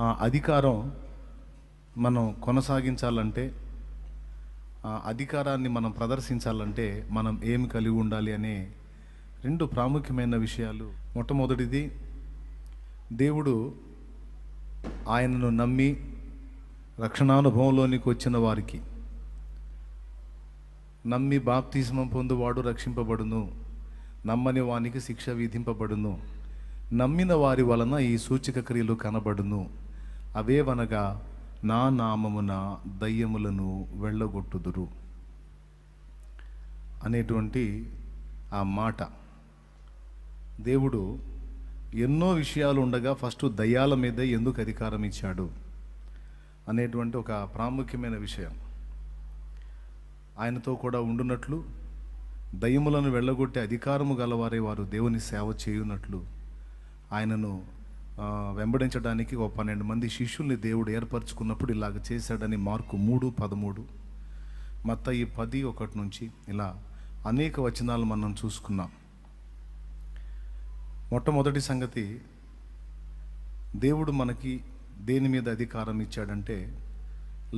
ఆ అధికారం మనం కొనసాగించాలంటే, ఆ అధికారాన్ని మనం ప్రదర్శించాలంటే మనం ఏమి కలిగి ఉండాలి అనే రెండు ప్రాముఖ్యమైన విషయాలు. మొట్టమొదటిది, దేవుడు ఆయనను నమ్మి రక్షణానుభవంలోనికి వచ్చిన వారికి, నమ్మి బాప్తిస్మం పొందువాడు రక్షింపబడును, నమ్మని వానికి శిక్ష విధింపబడును, నమ్మిన వారి వలన ఈ సూచక క్రియలు కనబడును, అవేవనగా నా నామమున దయ్యములను వెళ్ళగొట్టుదురు అనేటువంటి ఆ మాట. దేవుడు ఎన్నో విషయాలు ఉండగా ఫస్ట్ దయ్యాల మీద ఎందుకు అధికారం ఇచ్చాడు అనేటువంటి ఒక ప్రాముఖ్యమైన విషయం. ఆయనతో కూడా ఉండునట్లు, దయ్యములను వెళ్ళగొట్టే అధికారము గలవారే వారు దేవుని సేవ చేయునట్లు ఆయనను వెంబడించడానికి ఒక 12 మంది శిష్యుల్ని దేవుడు ఏర్పరచుకున్నప్పుడు ఇలాగ చేశాడని మార్కు 3:13, మత్తయి 10:1 నుంచి ఇలా అనేక వచనాలు మనం చూసుకున్నాం. మొట్టమొదటి సంగతి, దేవుడు మనకి దేని మీద అధికారం ఇచ్చాడంటే,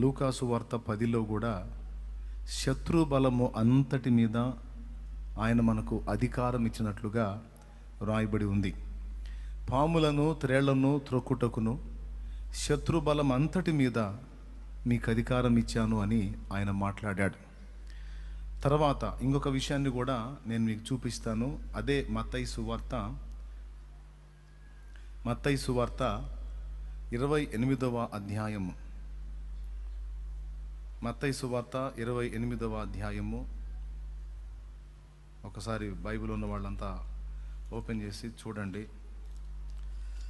లూకాసు వార్త 10లో కూడా శత్రు బలము అంతటి మీద ఆయన మనకు అధికారం ఇచ్చినట్లుగా రాయబడి ఉంది. పాములను త్రేళ్లను త్రొక్కుటకును శత్రుబలం అంతటి మీద మీకు అధికారం ఇచ్చాను అని ఆయన మాట్లాడాడు. తర్వాత ఇంకొక విషయాన్ని కూడా నేను మీకు చూపిస్తాను. అదే మత్తయి సువార్త 28వ అధ్యాయము. మత్తయి సువార్త 28వ అధ్యాయము. ఒకసారి బైబిల్ ఉన్న వాళ్ళంతా ఓపెన్ చేసి చూడండి.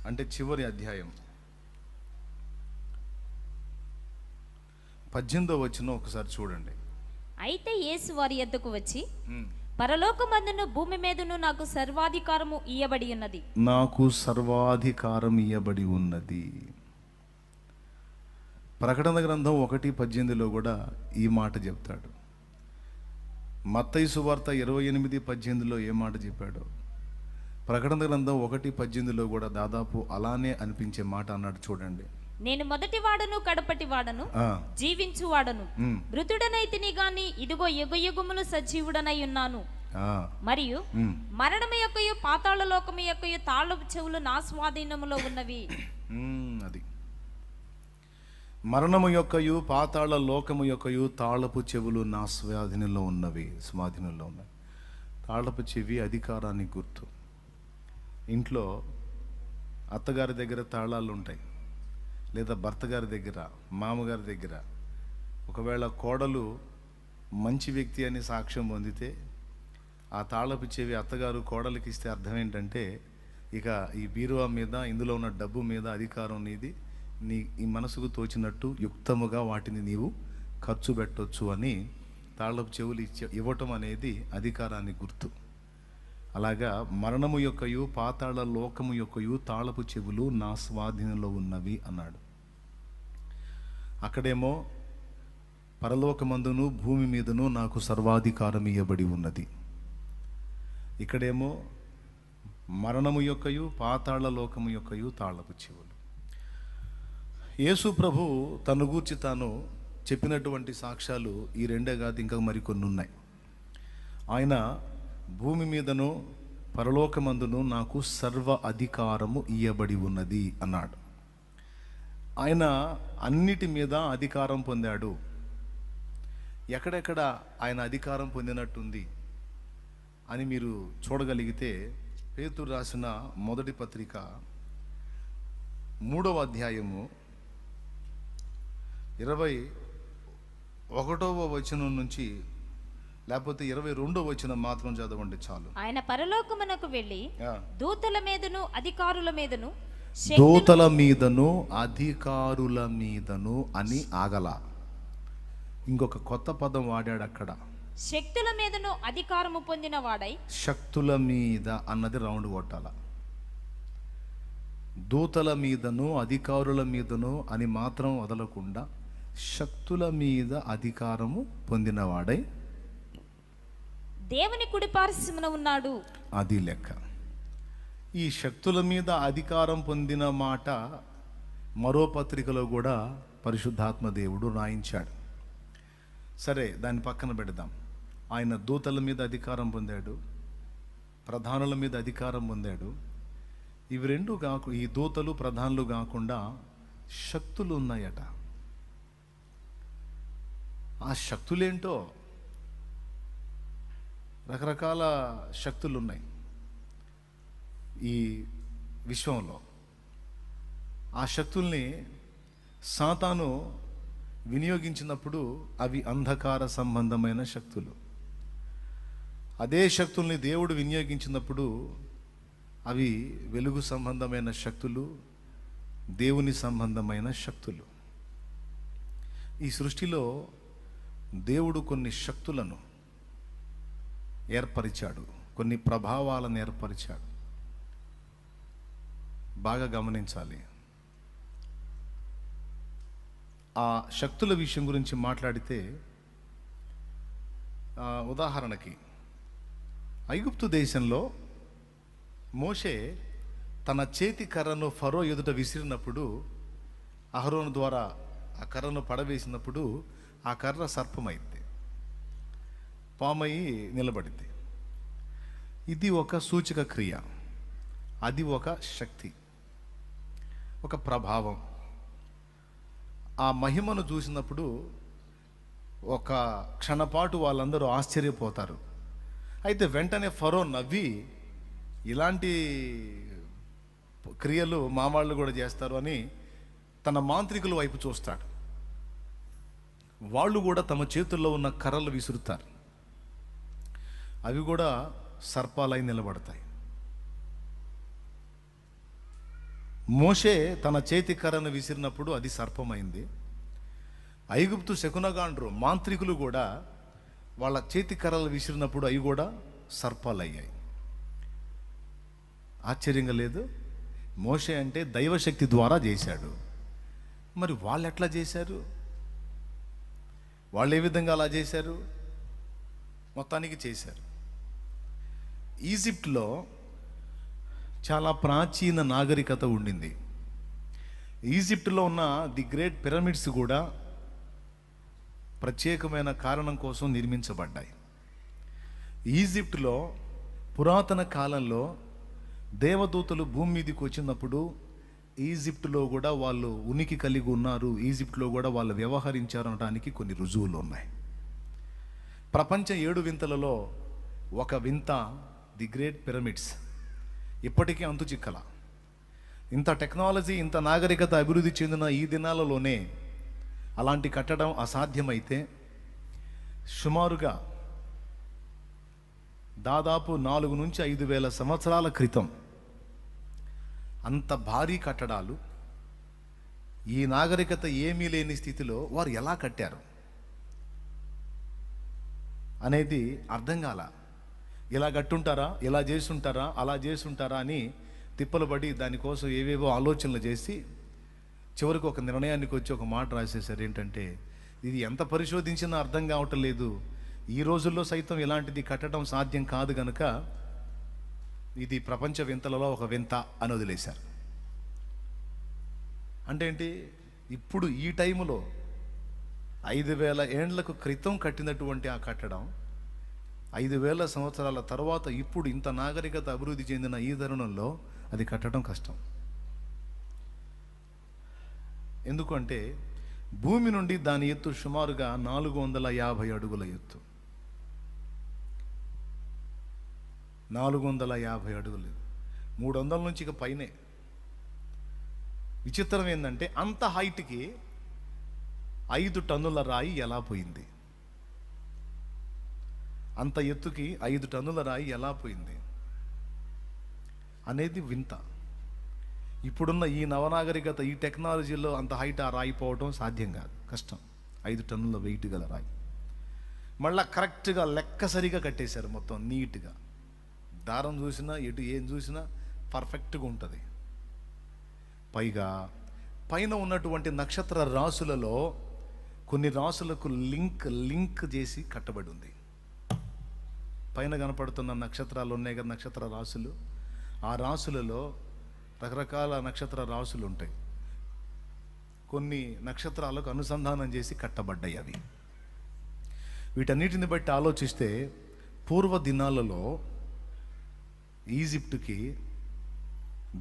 అంటే చివరి అధ్యాయం 18వ వచనం ఒకసారి చూడండి. అయితే యేసు వారి యొద్దకు వచ్చి, పరలోకమందును భూమి మీదను నాకు సర్వాధికారము ఇయ్యబడి ఉన్నది. నాకు సర్వాధికారం ఇయ్యబడి ఉన్నది. ప్రకటన గ్రంథం 1:18లో కూడా ఈ మాట చెప్తాడు. మత్తయి సువార్త 28:18లో ఏ మాట చెప్పాడో ప్రకటన గ్రంథం 1:18లో కూడా దాదాపు అలానే అనిపించే మాట అన్నాడు. చూడండి. నేను మొదటి వాడను కడపటి వాడను, జీవించు వాడను, మృతుడనైతిని గాని ఇదిగో యుగయుగములు సజీవుడనై ఉన్నాను. మరియు మరణము యొక్కయు పాతాళ లోకము యొక్కయు తాళపు చెవులు నా స్వాధీనములో ఉన్నవి. అది మరణము యొక్కయు పాతాళ లోకము యొక్కయు తాళపు చెవులు నా స్వాధీనంలో ఉన్నవి. తాళపు చెవి అధికారానికి గుర్తు. ఇంట్లో అత్తగారి దగ్గర తాళాలు ఉంటాయి, లేదా భర్త గారి దగ్గర, మామగారి దగ్గర. ఒకవేళ కోడలు మంచి వ్యక్తి అని సాక్ష్యం పొందితే ఆ తాళపు చెవి అత్తగారు కోడలికి ఇస్తే అర్థం ఏంటంటే, ఇక ఈ బీరువా మీద, ఇందులో ఉన్న డబ్బు మీద అధికారం నీది, ఈ మనసుకు తోచినట్టు యుక్తముగా వాటిని నీవు ఖర్చు పెట్టొచ్చు అని తాళపు చెవులు ఇవ్వటం అనేది అధికారానికి గుర్తు. అలాగా మరణము యొక్కయు పాతాళ లోకము యొక్కయు తాళపు చెవులు నా స్వాధీనంలో ఉన్నవి అన్నాడు. అక్కడేమో పరలోకమందును భూమి మీదను నాకు సర్వాధికారం ఇయ్యబడి ఉన్నది. ఇక్కడేమో మరణము యొక్కయు పాతాళ లోకము యొక్కయు తాళపు చెవులు. యేసు ప్రభు తను గూర్చి తాను చెప్పినటువంటి సాక్ష్యాలు ఈ రెండే కాదు, ఇంకా మరికొన్ని ఉన్నాయి. ఆయన భూమి మీదను పరలోకమందును నాకు సర్వ అధికారము ఇయ్యబడి ఉన్నది అన్నాడు. ఆయన అన్నిటి మీద అధికారం పొందాడు. ఎక్కడెక్కడ ఆయన అధికారం పొందినట్టుంది అని మీరు చూడగలిగితే, పేతురు రాసిన మొదటి పత్రిక 3వ అధ్యాయము 21వ వచనం నుంచి, లేకపోతే 22వ వచనం మాత్రం చదవండి చాలు. ఆయన పరలోకమునకు వెళ్ళి దూతల మీదను అధికారుల మీదను అధికారుల మీదను అని ఆగల. ఇంకొక కొత్త పదం వాడాడు అక్కడ. శక్తుల మీదను అధికారము పొందిన వాడై. శక్తుల మీద అన్నది రౌండ్ కొట్టాల. దూతల మీదను అధికారుల మీదను అని మాత్రం వదలకుండా శక్తుల మీద అధికారము పొందినవాడై దేవుని కుడి పార్శ్వమున ఉన్నాడు. అది లెక్క. ఈ శక్తుల మీద అధికారం పొందిన మాట మరో పత్రికలో కూడా పరిశుద్ధాత్మ దేవుడు రాయించాడు. సరే, దాన్ని పక్కన పెడదాం. ఆయన దూతల మీద అధికారం పొందాడు, ప్రధానుల మీద అధికారం పొందాడు. ఇవి రెండు ఈ దూతలు ప్రధానులు కాకుండా శక్తులు ఉన్నాయట. ఆ శక్తులేంటో, రకరకాల శక్తులు ఉన్నాయి ఈ విశ్వంలో. ఆ శక్తుల్ని సాతాను వినియోగించినప్పుడు అవి అంధకార సంబంధమైన శక్తులు. అదే శక్తుల్ని దేవుడు వినియోగించినప్పుడు అవి వెలుగు సంబంధమైన శక్తులు, దేవుని సంబంధమైన శక్తులు. ఈ సృష్టిలో దేవుడు కొన్ని శక్తులను ఏర్పరిచాడు, కొన్ని ప్రభావాలను ఏర్పరిచాడు. బాగా గమనించాలి. ఆ శక్తుల విషయం గురించి మాట్లాడితే, ఉదాహరణకి ఐగుప్తు దేశంలో మోషే తన చేతి కర్రను ఫరో ఎదుట విసిరినప్పుడు, అహరోను ద్వారా ఆ కర్రను పడవేసినప్పుడు ఆ కర్ర సర్పమైంది, పామయి నిలబడింది. ఇది ఒక సూచక క్రియ, అది ఒక శక్తి, ఒక ప్రభావం. ఆ మహిమను చూసినప్పుడు ఒక క్షణపాటు వాళ్ళందరూ ఆశ్చర్యపోతారు. అయితే వెంటనే ఫరో నవ్వి, ఇలాంటి క్రియలు మా వాళ్ళు కూడా చేస్తారు అని తన మాంత్రికుల వైపు చూస్తాడు. వాళ్ళు కూడా తమ చేతుల్లో ఉన్న కర్రలు విసురుతారు, అవి కూడా సర్పాలై నిలబడతాయి. మోషే తన చేతి కర్రను విసిరినప్పుడు అది సర్పమైంది. ఐగుప్తు శకునగాండ్రు మాంత్రికులు కూడా వాళ్ళ చేతి కర్రలు విసిరినప్పుడు అవి కూడా సర్పాలయ్యాయి. ఆశ్చర్యంగా లేదు? మోషే అంటే దైవశక్తి ద్వారా చేశాడు. మరి వాళ్ళు ఎట్లా చేశారు? వాళ్ళు ఏ విధంగా అలా చేశారు? మొత్తానికి చేశారు. ఈజిప్ట్లో చాలా ప్రాచీన నాగరికత ఉండింది. ఈజిప్ట్లో ఉన్న ది గ్రేట్ పిరమిడ్స్ కూడా ప్రత్యేకమైన కారణం కోసం నిర్మించబడ్డాయి. ఈజిప్ట్లో పురాతన కాలంలో దేవదూతలు భూమి మీదకి వచ్చినప్పుడు ఈజిప్ట్లో కూడా వాళ్ళు ఉనికి కలిగి ఉన్నారు, ఈజిప్ట్లో కూడా వాళ్ళు వ్యవహరించారు అనడానికి కొన్ని రుజువులు ఉన్నాయి. ప్రపంచ 7 వింతలలో ఒక వింత ది గ్రేట్ పిరమిడ్స్. ఇప్పటికీ అంతు చిక్కల. ఇంత టెక్నాలజీ, ఇంత నాగరికత అభివృద్ధి చెందిన ఈ దినాలలోనే అలాంటి కట్టడం అసాధ్యమైతే, సుమారుగా దాదాపు 4 నుంచి 5 వేల సంవత్సరాల క్రితం అంత భారీ కట్టడాలు ఈ నాగరికత ఏమీ లేని స్థితిలో వారు ఎలా కట్టారు అనేది అర్థం కాల. ఇలా కట్టుంటారా, ఇలా చేసుంటారా, అలా చేసుంటారా అని తిప్పలు పడి దానికోసం ఏవేవో ఆలోచనలు చేసి చివరికి ఒక నిర్ణయానికి వచ్చి ఒక మాట రాసేశారు. ఏంటంటే, ఇది ఎంత పరిశోధించినా అర్థం కావటం లేదు, ఈ రోజుల్లో సైతం ఇలాంటిది కట్టడం సాధ్యం కాదు గనుక ఇది ప్రపంచ వింతలలో ఒక వింత అని వదిలేశారు. అంటే ఏంటి? ఇప్పుడు ఈ టైములో 5,000 ఏండ్లకు క్రితం కట్టినటువంటి ఆ కట్టడం 5,000 సంవత్సరాల తర్వాత ఇప్పుడు ఇంత నాగరికత అభివృద్ధి చెందిన ఈ తరుణంలో అది కట్టడం కష్టం. ఎందుకంటే భూమి నుండి దాని ఎత్తు సుమారుగా 450 అడుగుల ఎత్తు. 450 అడుగులు, 300 నుంచి ఇక పైనే. విచిత్రం ఏంటంటే అంత హైట్కి 5 టన్నుల రాయి ఎలా పోయింది? అంత ఎత్తుకి 5 టన్నుల రాయి ఎలా పోయింది అనేది వింత. ఇప్పుడున్న ఈ నవనాగరికత, ఈ టెక్నాలజీలో అంత హైట్ ఆ రాయి పోవడం సాధ్యం కాదు, కష్టం. 5 టన్నుల వెయిట్ గల రాయి మళ్ళా కరెక్ట్గా లెక్క సరిగా కట్టేశారు, మొత్తం నీట్గా. దారం చూసినా ఎటు ఏం చూసినా పర్ఫెక్ట్గా ఉంటుంది. పైగా పైన ఉన్నటువంటి నక్షత్ర రాసులలో కొన్ని రాసులకు లింక్ చేసి కట్టబడి ఉంది. పైన కనపడుతున్న నక్షత్రాలు ఉన్నాయి కదా, నక్షత్ర రాసులు. ఆ రాసులలో రకరకాల నక్షత్ర రాసులు ఉంటాయి. కొన్ని నక్షత్రాలకు అనుసంధానం చేసి కట్టబడ్డాయి అవి. వీటన్నిటిని బట్టి ఆలోచిస్తే పూర్వ దినాలలో ఈజిప్టుకి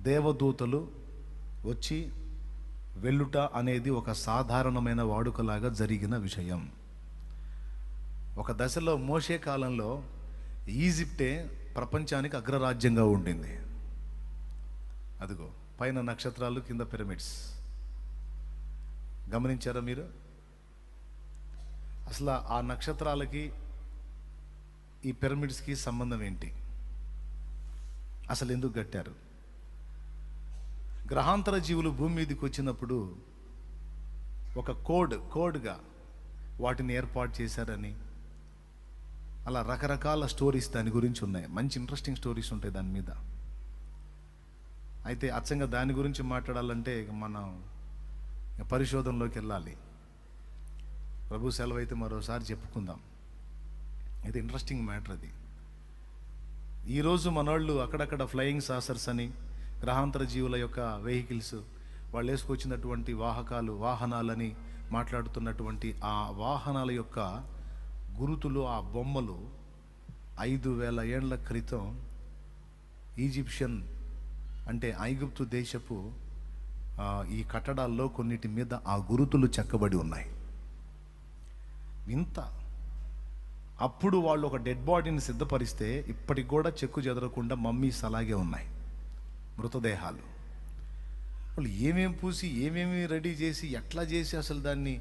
దేవదూతలు వచ్చి వెళ్ళుట అనేది ఒక సాధారణమైన వాడుకలాగా జరిగిన విషయం. ఒక దశలో మోషే కాలంలో ఈజిప్టే ప్రపంచానికి అగ్రరాజ్యంగా ఉండింది. అదిగో పైన నక్షత్రాలు, కింద పిరమిడ్స్. గమనించారా మీరు? అసలు ఆ నక్షత్రాలకి ఈ పిరమిడ్స్కి సంబంధం ఏంటి? అసలు ఎందుకు కట్టారు? గ్రహాంతర జీవులు భూమి మీదకి వచ్చినప్పుడు ఒక కోడ్గా వాటిని ఏర్పాటు చేశారని, అలా రకరకాల స్టోరీస్ దాని గురించి ఉన్నాయి. మంచి ఇంట్రెస్టింగ్ స్టోరీస్ ఉంటాయి దాని మీద. అయితే అచ్చంగా దాని గురించి మాట్లాడాలంటే మనం పరిశోధనలోకి వెళ్ళాలి. ప్రభు సెలవు అయితే మరోసారి చెప్పుకుందాం. ఇది ఇంట్రెస్టింగ్ మ్యాటర్. అది ఈరోజు మనోళ్ళు అక్కడక్కడ ఫ్లయింగ్ సాసర్స్ అని, గ్రహాంతర జీవుల యొక్క వెహికల్స్, వాళ్ళు వేసుకొచ్చినటువంటి వాహనాలని మాట్లాడుతున్నటువంటి ఆ వాహనాల యొక్క గురుతులు, ఆ బొమ్మలు 5,000 ఏళ్ల క్రితం ఈజిప్షియన్ అంటే ఐగుప్తు దేశపు ఈ కట్టడాల్లో కొన్నిటి మీద ఆ గురుతులు చెక్కబడి ఉన్నాయి. వింత. అప్పుడు వాళ్ళు ఒక డెడ్ బాడీని సిద్ధపరిస్తే ఇప్పటికి కూడా చెక్కు చెదరకుండా మమ్మీస్ అలాగే ఉన్నాయి, మృతదేహాలు. వాళ్ళు ఏమేమి పూసి, ఏమేమి రెడీ చేసి, ఎట్లా చేసి అసలు దాన్ని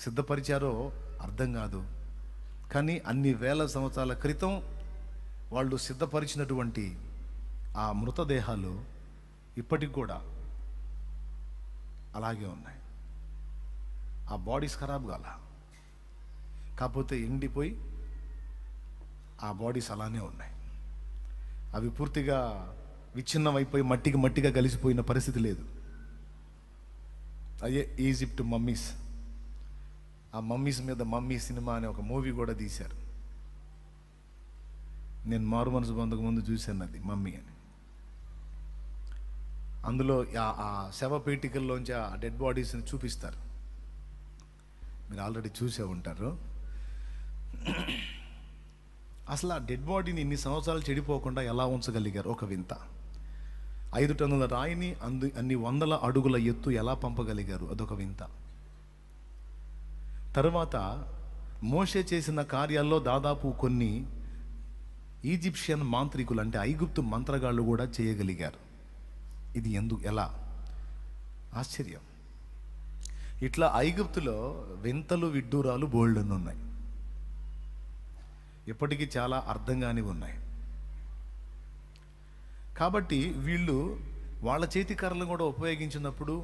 సిద్ధపరిచారో అర్థం కాదు. కానీ అన్ని వేల సంవత్సరాల క్రితం వాళ్ళు సిద్ధపరిచినటువంటి ఆ మృతదేహాలు ఇప్పటికి కూడా అలాగే ఉన్నాయి. ఆ బాడీస్ ఖరాబ్ కాల, కాకపోతే ఎండిపోయి ఆ బాడీస్ అలానే ఉన్నాయి. అవి పూర్తిగా విచ్ఛిన్నమైపోయి మట్టిగా కలిసిపోయిన పరిస్థితి లేదు. అదే ఈజిప్ట్ మమ్మీస్. ఆ మమ్మీస్ మీద మమ్మీ సినిమా అనే ఒక మూవీ కూడా తీశారు. నేను మారు మనసు పొందక ముందు చూశాను అది, మమ్మీ అని. అందులో ఆ శవపేటికల్లోంచి ఆ డెడ్ బాడీస్ని చూపిస్తారు. మీరు ఆల్రెడీ చూసే ఉంటారు. అసలు ఆ డెడ్ బాడీని ఇన్ని సంవత్సరాలు చెడిపోకుండా ఎలా ఉంచగలిగారు? ఒక వింత. 5 టన్నుల రాయిని అన్ని 100 అడుగుల ఎత్తు ఎలా పంపగలిగారు? అదొక వింత. తర్వాత మోషే చేసిన కార్యాల్లో దాదాపు కొన్ని ఈజిప్షియన్ మాంత్రికులు అంటే ఐగుప్తు మంత్రగాళ్ళు కూడా చేయగలిగారు. ఇది ఎలా? ఆశ్చర్యం. ఇట్లా ఐగుప్తులో వింతలు, విడ్డూరాలు బోల్డెన్ ఉన్నాయి. ఇప్పటికీ చాలా అర్థం కానివి ఉన్నాయి. కాబట్టి వీళ్ళు వాళ్ళ చేతి కర్రలను కూడా ఉపయోగించినప్పుడు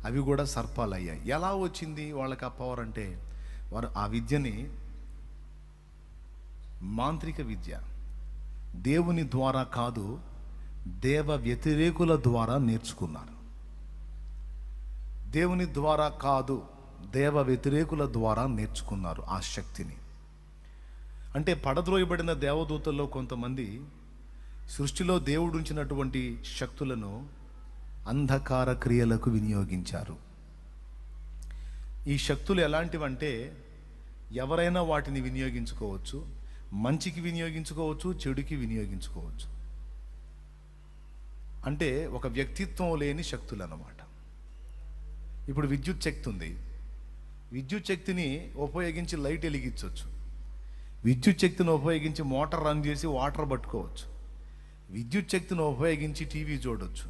అవి కూడా సర్పాలు అయ్యాయి. ఎలా వచ్చింది వాళ్ళకి ఆ పవర్ అంటే, వారు ఆ విద్యని, మాంత్రిక విద్య, దేవుని ద్వారా కాదు, దేవ వ్యతిరేకుల ద్వారా నేర్చుకున్నారు. దేవుని ద్వారా కాదు, దేవ వ్యతిరేకుల ద్వారా నేర్చుకున్నారు ఆ శక్తిని. అంటే పడద్రోయబడిన దేవదూతల్లో కొంతమంది సృష్టిలో దేవుడు ఉంచినటువంటి శక్తులను అంధకార క్రియలకు వినియోగించారు. ఈ శక్తులు ఎలాంటివంటే ఎవరైనా వాటిని వినియోగించుకోవచ్చు. మంచికి వినియోగించుకోవచ్చు, చెడుకి వినియోగించుకోవచ్చు. అంటే ఒక వ్యక్తిత్వం లేని శక్తులు అన్నమాట. ఇప్పుడు విద్యుత్ శక్తి ఉంది. విద్యుత్ శక్తిని ఉపయోగించి లైట్ వెలిగించవచ్చు. విద్యుత్ శక్తిని ఉపయోగించి మోటార్ రన్ చేసి వాటర్ పట్టుకోవచ్చు. విద్యుత్ శక్తిని ఉపయోగించి టీవీ చూడవచ్చు.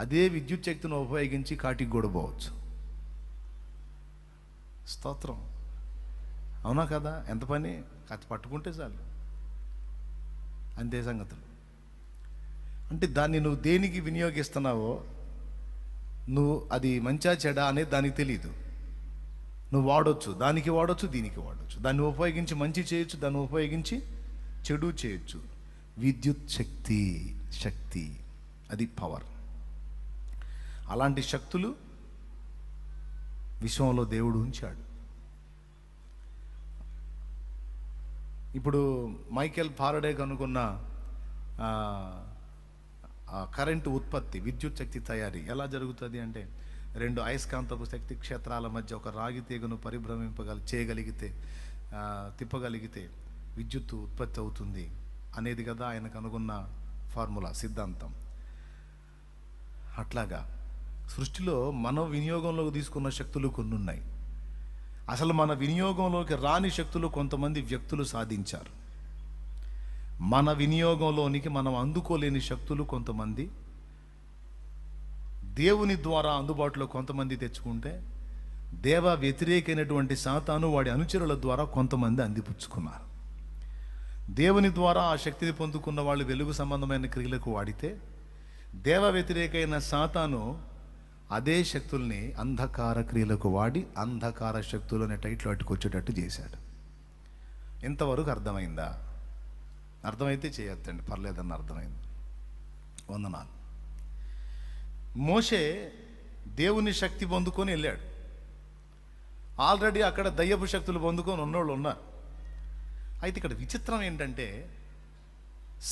అదే విద్యుత్ శక్తిని ఉపయోగించి కాటికి కూడా పోవచ్చు. స్తోత్రం. అవునా కదా? ఎంత పని, అది పట్టుకుంటే చాలు, అంతే సంగతులు. అంటే దాన్ని నువ్వు దేనికి వినియోగిస్తున్నావో, నువ్వు అది మంచా చెడా అనేది దానికి తెలియదు. నువ్వు వాడొచ్చు, దానికి వాడొచ్చు, దీనికి వాడొచ్చు. దాన్ని ఉపయోగించి మంచి చేయొచ్చు, దాన్ని ఉపయోగించి చెడు చేయొచ్చు. విద్యుత్ శక్తి అది పవర్. అలాంటి శక్తులు విశ్వంలో దేవుడు ఉంచాడు. ఇప్పుడు మైకేల్ ఫారడే కనుగొన్న కరెంటు ఉత్పత్తి, విద్యుత్ శక్తి తయారీ ఎలా జరుగుతుంది అంటే, 2 అయస్కాంతపు శక్తి క్షేత్రాల మధ్య ఒక రాగి తీగను చేయగలిగితే తిప్పగలిగితే విద్యుత్తు ఉత్పత్తి అవుతుంది అనేది కదా ఆయనకు అనుకున్న ఫార్ములా, సిద్ధాంతం. అట్లాగా సృష్టిలో మన వినియోగంలోకి తీసుకున్న శక్తులు కొన్ని ఉన్నాయి. అసలు మన వినియోగంలోకి రాని శక్తులు కొంతమంది వ్యక్తులు సాధించారు. మన వినియోగంలోనికి మనం అందుకోలేని శక్తులు కొంతమంది దేవుని ద్వారా అందుబాటులో కొంతమంది తెచ్చుకుంటే, దేవ వ్యతిరేకమైనటువంటి సాతాను వాడి అనుచరుల ద్వారా కొంతమంది అందిపుచ్చుకున్నారు. దేవుని ద్వారా ఆ శక్తిని పొందుకున్న వాళ్ళు వెలుగు సంబంధమైన క్రియలకు వాడితే, దేవ వ్యతిరేకమైన సాతాను అదే శక్తుల్ని అంధకార క్రియలకు వాడి అంధకార శక్తులు అనే టైట్లో అట్టుకొచ్చేటట్టు చేశాడు. ఇంతవరకు అర్థమైందా? అర్థమైతే చేయొద్దండి, పర్లేదన్న అర్థమైంది. వందనాలు. మోషే దేవుని శక్తి పొందుకొని వెళ్ళాడు. ఆల్రెడీ అక్కడ దయ్యపు శక్తులు పొందుకొని ఉన్నోళ్ళు ఉన్నారు. అయితే ఇక్కడ విచిత్రం ఏంటంటే,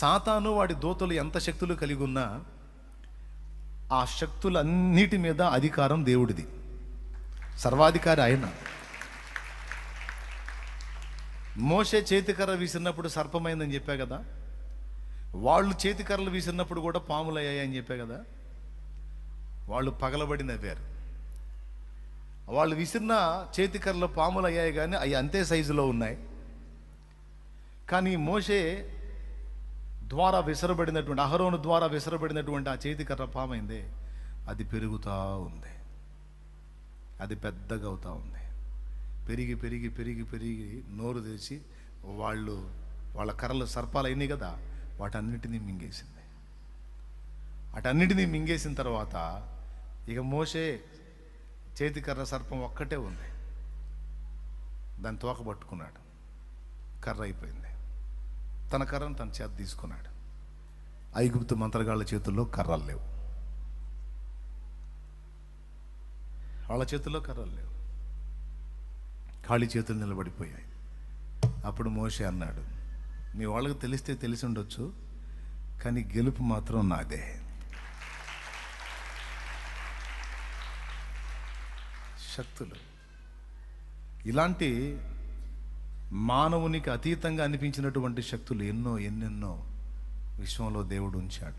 సాతాను వాడి దూతలు ఎంత శక్తులు కలిగి ఉన్నా ఆ శక్తులన్నిటి మీద అధికారం దేవుడిది, సర్వాధికారి ఆయన. మోషే చేతికర్ర విసిరినప్పుడు సర్పమైందని చెప్పా కదా, వాళ్ళు చేతికర్రలు విసిరినప్పుడు కూడా పాములు అయ్యాయని చెప్పా కదా. వాళ్ళు పగలబడి నవ్వారు. వాళ్ళు విసిరిన చేతికర్రలు పాములు అయ్యాయి, కానీ అవి అంతే సైజులో ఉన్నాయి. కానీ మోషే ద్వారా విసరబడినటువంటి, అహరోను ద్వారా విసరబడినటువంటి ఆ చేతికర్ర పామైంది, అది పెరుగుతూ ఉంది, అది పెద్దగా అవుతూ ఉంది. పెరిగి పెరిగి పెరిగి పెరిగి నోరు తెరిచి వాళ్ళ కర్రలు సర్పాలు అయినాయి కదా, వాటన్నిటినీ మింగేసింది. అటన్నిటినీ మింగేసిన తర్వాత ఇక మోషే చేతికర్ర సర్పం ఒక్కటే ఉంది, దాన్ని తోక పట్టుకున్నాడు, కర్ర అయిపోయింది. తన కర్రను తన చేత తీసుకున్నాడు. ఐగుప్తు మంత్రగాళ్ళ చేతుల్లో కర్రలు లేవు, వాళ్ళ చేతుల్లో కర్రలు లేవు, ఖాళీ చేతులు నిలబడిపోయాయి. అప్పుడు మోషే అన్నాడు, మీ వాళ్ళకి తెలిస్తే తెలిసి ఉండొచ్చు, కానీ గెలుపు మాత్రం నాదే. శక్తులు ఇలాంటి మానవునికి అతీతంగా అనిపించినటువంటి శక్తులు ఎన్నెన్నో విశ్వంలో దేవుడు ఉంచాడు.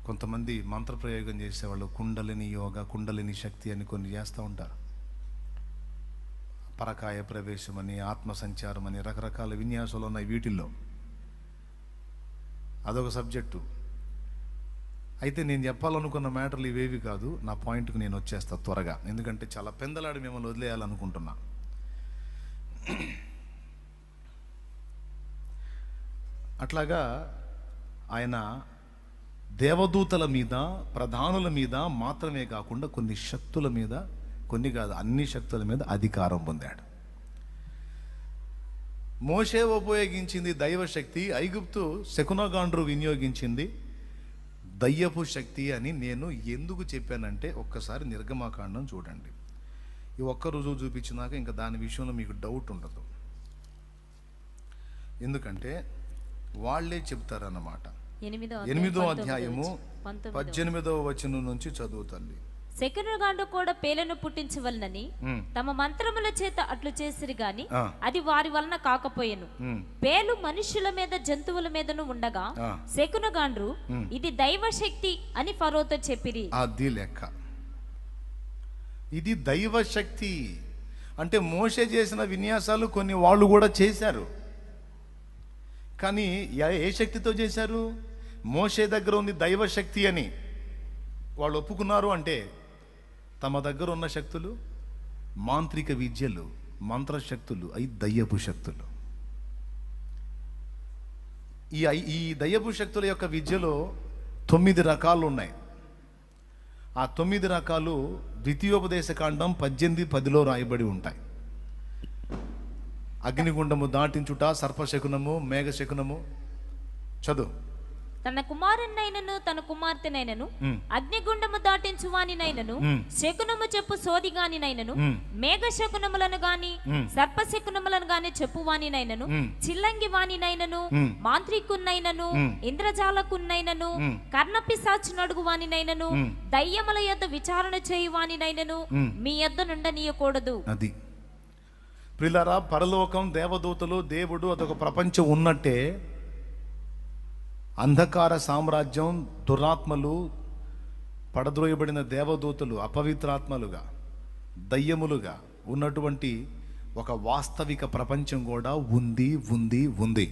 కొంతమంది మంత్రప్రయోగం చేసేవాళ్ళు కుండలిని యోగ, కుండలిని శక్తి అని కొన్ని చేస్తూ ఉంటారు. పరకాయ ప్రవేశం అని, ఆత్మ సంచారం అని రకరకాల విన్యాసాలు ఉన్నాయి వీటిల్లో. అదొక సబ్జెక్టు. అయితే నేను చెప్పాలనుకున్న మ్యాటర్లు ఇవేవి కాదు. నా పాయింట్కి నేను వచ్చేస్తా త్వరగా, ఎందుకంటే చాలా పెందలాడి మిమ్మల్ని వదిలేయాలనుకుంటున్నా. అట్లాగా ఆయన దేవదూతల మీద, ప్రధానుల మీద మాత్రమే కాకుండా కొన్ని శక్తుల మీద, కొన్ని కాదు అన్ని శక్తుల మీద అధికారం పొందాడు. మోషే ఉపయోగించింది దైవశక్తి, ఐగుప్తు శకునగాండ్రు వినియోగించింది దయ్యపు శక్తి అని నేను ఎందుకు చెప్పానంటే, ఒక్కసారి నిర్గమాకాండం చూడండి. ఈ ఒక్క రుజువు చూపించినాక ఇంకా దాని విషయంలో మీకు డౌట్ ఉండదు. ఎందుకంటే వాళ్ళే చెప్తారన్నమాట. 8వ అధ్యాయము 18వ వచనం నుంచి చదువు తల్లి. శకునగాండు కూడా పేలను పుట్టించవలనని తమ మంత్రముల చేత అట్లు చేసిరి గాని అది వారి వలన కాకపోయెను. పేలు మనుష్యుల మీద జంతువుల మీదను ఉండగా శకునగాండ్రు ఇది దైవ శక్తి అని ఫరోతో చెప్పిరి. అది లెక్క. ఇది దైవ శక్తి అంటే మోషే చేసిన విన్యాసాలు కొన్ని వాళ్ళు కూడా చేశారు. కానీ ఏ శక్తితో చేశారు? మోషే దగ్గర ఉంది దైవ శక్తి అని వాళ్ళు ఒప్పుకున్నారు. అంటే తమ దగ్గర ఉన్న శక్తులు మాంత్రిక విద్యలు, మంత్రశక్తులు, అవి దయ్యపు శక్తులు. ఈ దయ్యపు శక్తుల యొక్క విద్యలో 9 రకాలు ఉన్నాయి. ఆ 9 రకాలు ద్వితీయోపదేశకాండం 18:10లో రాయబడి ఉంటాయి. అగ్నిగుండము దాటించుట, సర్పశకునము, మేఘశకునము. చదువు. తన కుమారునైనను తన కుమార్తెనైనను అగ్నిగుండము దాటించు వానినైనను శకునము చెప్పు సోదిగానినైనను మేఘ శకునములను గాని సర్ప శకునములను గాని చెప్పు వానినైనను చిల్లంగి వానినైనను మాంత్రికున్నైనను ఇంద్రజాలకున్నైనను కర్ణపిశాచు నడుగు వానినైనను దయ్యముల యొద్ద విచారణ చేయు వానినైనను మీ యొద్ద నుండనీయకూడదు. అది ప్రియులారా, పరలోకం, దేవదూతలు, దేవుడు అదొక ప్రపంచం ఉన్నట్టే అంధకార సామ్రాజ్యం, దురాత్మలు, పడద్రోయబడిన దేవదూతలు, అపవిత్రాత్మలుగా, దయ్యములుగా ఉన్నటువంటి ఒక వాస్తవిక ప్రపంచం కూడా ఉంది ఉంది ఉంది.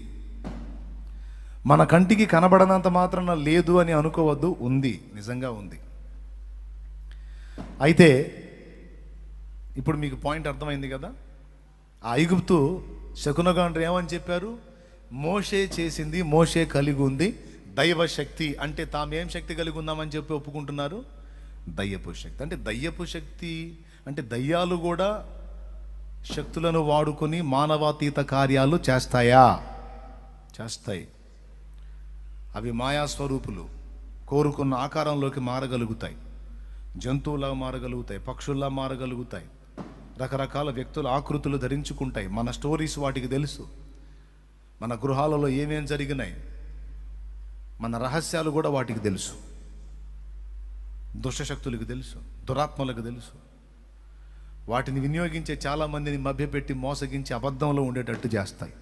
మన కంటికి కనబడనంత మాత్రాన లేదు అని అనుకోవద్దు, ఉంది, నిజంగా ఉంది. అయితే ఇప్పుడు మీకు పాయింట్ అర్థమైంది కదా. ఆ ఐగుప్తు శకునగాండ్రు ఏమని చెప్పారు? మోషే చేసింది, మోషే కలిగి ఉంది దైవశక్తి. అంటే తామేం శక్తి కలిగి ఉన్నామని చెప్పి ఒప్పుకుంటున్నారు? దయ్యపు శక్తి. అంటే దయ్యపు శక్తి అంటే దయ్యాలు కూడా శక్తులను వాడుకొని మానవాతీత కార్యాలు చేస్తాయా? చేస్తాయి. అవి మాయాస్వరూపులు, కోరుకున్న ఆకారంలోకి మారగలుగుతాయి, జంతువులా మారగలుగుతాయి, పక్షుల్లా మారగలుగుతాయి, రకరకాల వ్యక్తుల ఆకృతులు ధరించుకుంటాయి. మన స్టోరీస్ వాటికి తెలుసు. మన గృహాలలో ఏమేం జరిగినాయి, మన రహస్యాలు కూడా వాటికి తెలుసు. దుష్టశక్తులకు తెలుసు, దురాత్మలకు తెలుసు. వాటిని వినియోగించే చాలామందిని మభ్యపెట్టి మోసగించి అబద్ధంలో ఉండేటట్టు చేస్తాయి.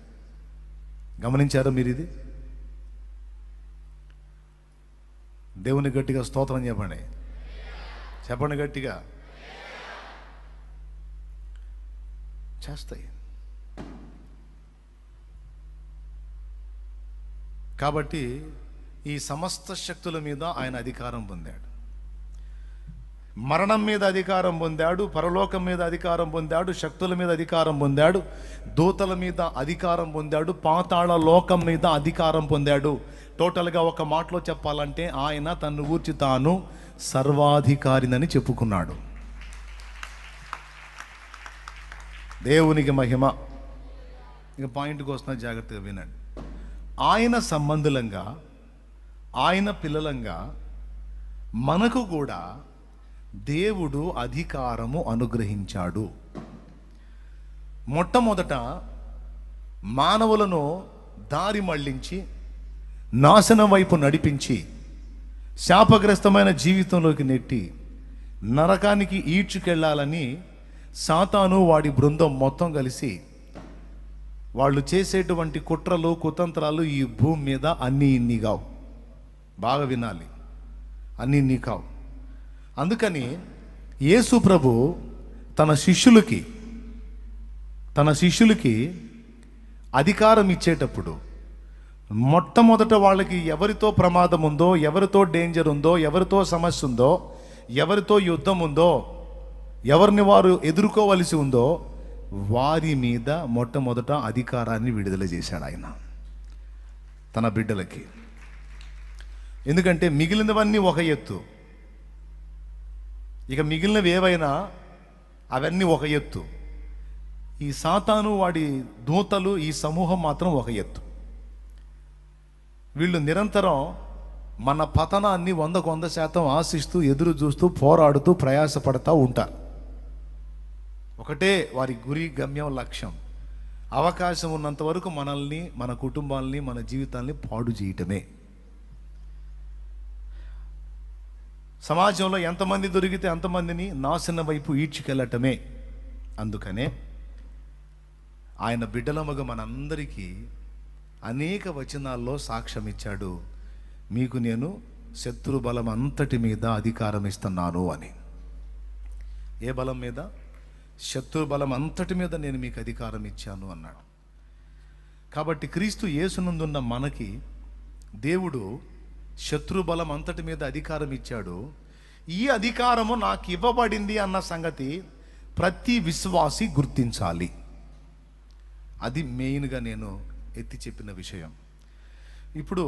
గమనించారా మీరు ఇది? దేవుని గట్టిగా స్తోత్రం చెప్పండి. చెప్పండి గట్టిగా. చేస్తాయి. కాబట్టి ఈ సమస్త శక్తుల మీద ఆయన అధికారం పొందాడు. మరణం మీద అధికారం పొందాడు, పరలోకం మీద అధికారం పొందాడు, శక్తుల మీద అధికారం పొందాడు, దూతల మీద అధికారం పొందాడు, పాతాళ లోకం మీద అధికారం పొందాడు. టోటల్గా ఒక మాటలో చెప్పాలంటే ఆయన తను గూర్చి తాను సర్వాధికారినని చెప్పుకున్నాడు. దేవునికి మహిమ. ఇక పాయింట్కి వస్తున్న, జాగ్రత్తగా వినండి. ఆయన సంబంధులంగా, ఆయన పిల్లలంగా మనకు కూడా దేవుడు అధికారము అనుగ్రహించాడు. మొట్టమొదట మానవులను దారి మళ్లించి నాశనం వైపు నడిపించి శాపగ్రస్తమైన జీవితంలోకి నెట్టి నరకానికి ఈడ్చుకెళ్లాలని సాతాను వాడి బృందం మొత్తం కలిసి వాళ్ళు చేసేటువంటి కుట్రలు, కుతంత్రాలు ఈ భూమి మీద అన్నీ ఇన్ని కావు. బాగా వినాలి, అన్నీ ఇన్ని కావు. అందుకని యేసు ప్రభు తన శిష్యులకి అధికారం ఇచ్చేటప్పుడు మొట్టమొదట వాళ్ళకి ఎవరితో ప్రమాదం ఉందో, ఎవరితో డేంజర్ ఉందో, ఎవరితో సమస్య ఉందో, ఎవరితో యుద్ధం ఉందో, ఎవరిని వారు ఎదుర్కోవలసి ఉందో వారి మీద మొట్టమొదట అధికారాన్ని విడుదల చేశాడు ఆయన తన బిడ్డలకి. ఎందుకంటే మిగిలినవన్నీ ఒక ఎత్తు, ఇక మిగిలినవి ఏవైనా అవన్నీ ఒక ఎత్తు. ఈ సాతాను, వాడి దూతలు, ఈ సమూహం మాత్రం ఒక ఎత్తు. వీళ్ళు నిరంతరం మన పతనాన్ని 100% ఆశిస్తూ, ఎదురు చూస్తూ, పోరాడుతూ, ప్రయాసపడతా ఉంటారు. ఒకటే వారి గురి, గమ్యం, లక్ష్యం. అవకాశం ఉన్నంత వరకు మనల్ని, మన కుటుంబాలని, మన జీవితాల్ని పాడు చేయటమే. సమాజంలో ఎంతమంది దొరికితే అంతమందిని నాశనం వైపు ఈడ్చుకెళ్ళటమే. అందుకనే ఆయన బిడ్డలమగ మనందరికీ అనేక వచనాల్లో సాక్ష్యం ఇచ్చాడు, మీకు నేను శత్రు బలం అంతటి మీద అధికారం ఇస్తున్నాను అని. ఏ బలం మీద? శత్రు బలం అంతటి మీద నేను మీకు అధికారం ఇచ్చాను అన్నాడు. కాబట్టి క్రీస్తు యేసునందున్న మనకి దేవుడు శత్రు బలం అంతటి మీద అధికారం ఇచ్చాడు. ఈ అధికారము నాకు ఇవ్వబడింది అన్న సంగతి ప్రతి విశ్వాసి గుర్తించాలి. అది మెయిన్గా నేను ఎత్తి చెప్పిన విషయం. ఇప్పుడు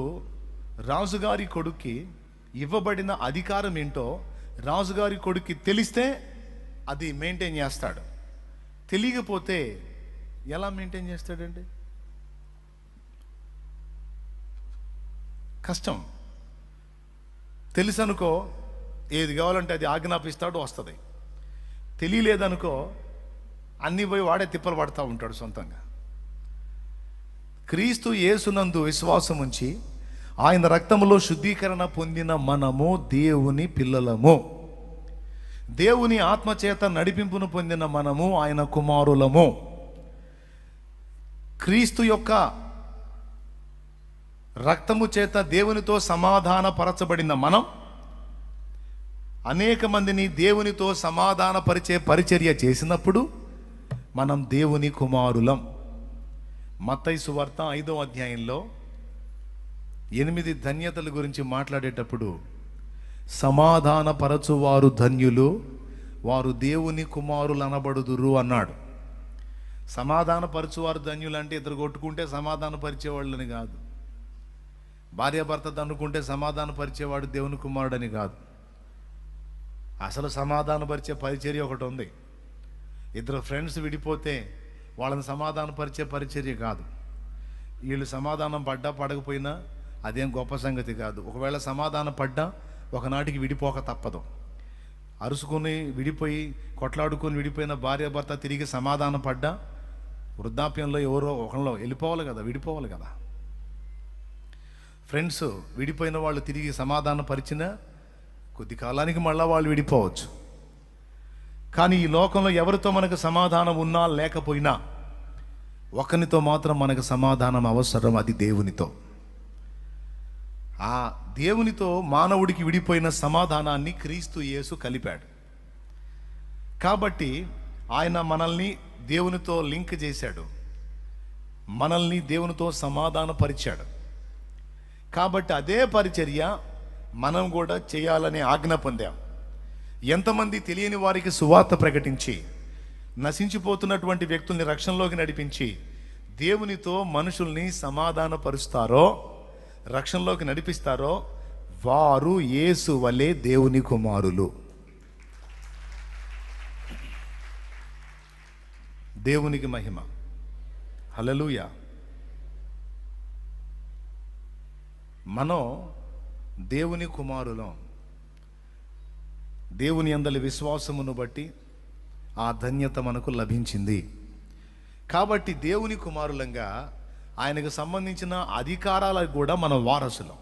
రాజుగారి కొడుక్కి ఇవ్వబడిన అధికారం ఏంటో రాజుగారి కొడుక్కి తెలిస్తే అది మెయింటైన్ చేస్తాడు. తెలియకపోతే ఎలా మెయింటైన్ చేస్తాడండి? కష్టం. తెలుసు అనుకో, ఏది కావాలంటే అది ఆజ్ఞాపిస్తాడు, వస్తుంది. తెలియలేదనుకో, అన్నీ పోయి వాడే తిప్పలు పడుతూ ఉంటాడు సొంతంగా. క్రీస్తు యేసునందు విశ్వాసం ఉంచి ఆయన రక్తములో శుద్ధీకరణ పొందిన మనము దేవుని పిల్లలము. దేవుని ఆత్మచేత నడిపింపును పొందిన మనము ఆయన కుమారులము. క్రీస్తు యొక్క రక్తము చేత దేవునితో సమాధానపరచబడిన మనం అనేక మందిని దేవునితో సమాధానపరిచే పరిచర్య చేసినప్పుడు మనం దేవుని కుమారులం. మత్తయి సువార్త 5వ అధ్యాయంలో 8 ధన్యతల గురించి మాట్లాడేటప్పుడు సమాధానపరచువారు ధన్యులు, వారు దేవుని కుమారులు అనబడుదురు అన్నాడు. సమాధానపరచువారు ధన్యులు అంటే ఇద్దరు కొట్టుకుంటే సమాధానపరిచేవాళ్ళని కాదు, భార్యాభర్త అనుకుంటే సమాధానపరిచేవాడు దేవుని కుమారుడని కాదు. అసలు సమాధానపరిచే పరిచర్య ఒకటి ఉంది. ఇద్దరు ఫ్రెండ్స్ విడిపోతే వాళ్ళని సమాధానపరిచే పరిచర్య కాదు. వీళ్ళు సమాధానం పడ్డా పడకపోయినా అదేం గొప్ప సంగతి కాదు. ఒకవేళ సమాధానం పడ్డా ఒకనాటికి విడిపోక తప్పదు. అరుసుకొని విడిపోయి కొట్లాడుకొని విడిపోయిన భార్యాభర్త తిరిగి సమాధానం పడ్డా వృద్ధాప్యంలో ఎవరో ఒకళ్ళు వెళ్ళిపోవాలి కదా, విడిపోవాలి కదా. ఫ్రెండ్స్ విడిపోయిన వాళ్ళు తిరిగి సమాధానం పరిచినా కొద్ది కాలానికి మళ్ళీ వాళ్ళు విడిపోవచ్చు. కానీ ఈ లోకంలో ఎవరితో మనకు సమాధానం ఉన్నా లేకపోయినా ఒకరితో మాత్రం మనకు సమాధానం అవసరం, అది దేవునితో. ఆ దేవునితో మానవుడికి విడిపోయిన సమాధానాన్ని క్రీస్తు యేసు కలిపాడు. కాబట్టి ఆయన మనల్ని దేవునితో లింక్ చేశాడు, మనల్ని దేవునితో సమాధానపరిచాడు. కాబట్టి అదే పరిచర్య మనం కూడా చేయాలనే ఆజ్ఞ పొందాం. ఎంతమంది తెలియని వారికి సువార్త ప్రకటించి నశించిపోతున్నటువంటి వ్యక్తుల్ని రక్షణలోకి నడిపించి దేవునితో మనుషుల్ని సమాధానపరుస్తారో, రక్షణలోకి నడిపిస్తారో వారు యేసు వలె దేవుని కుమారులు. దేవునికి మహిమ. హల్లెలూయా. మనం దేవుని కుమారులం. దేవుని యందలి విశ్వాసమును బట్టి ఆ ధన్యత మనకు లభించింది. కాబట్టి దేవుని కుమారులంగా ఆయనకు సంబంధించిన అధికారాలకు కూడా మనం వారసులం.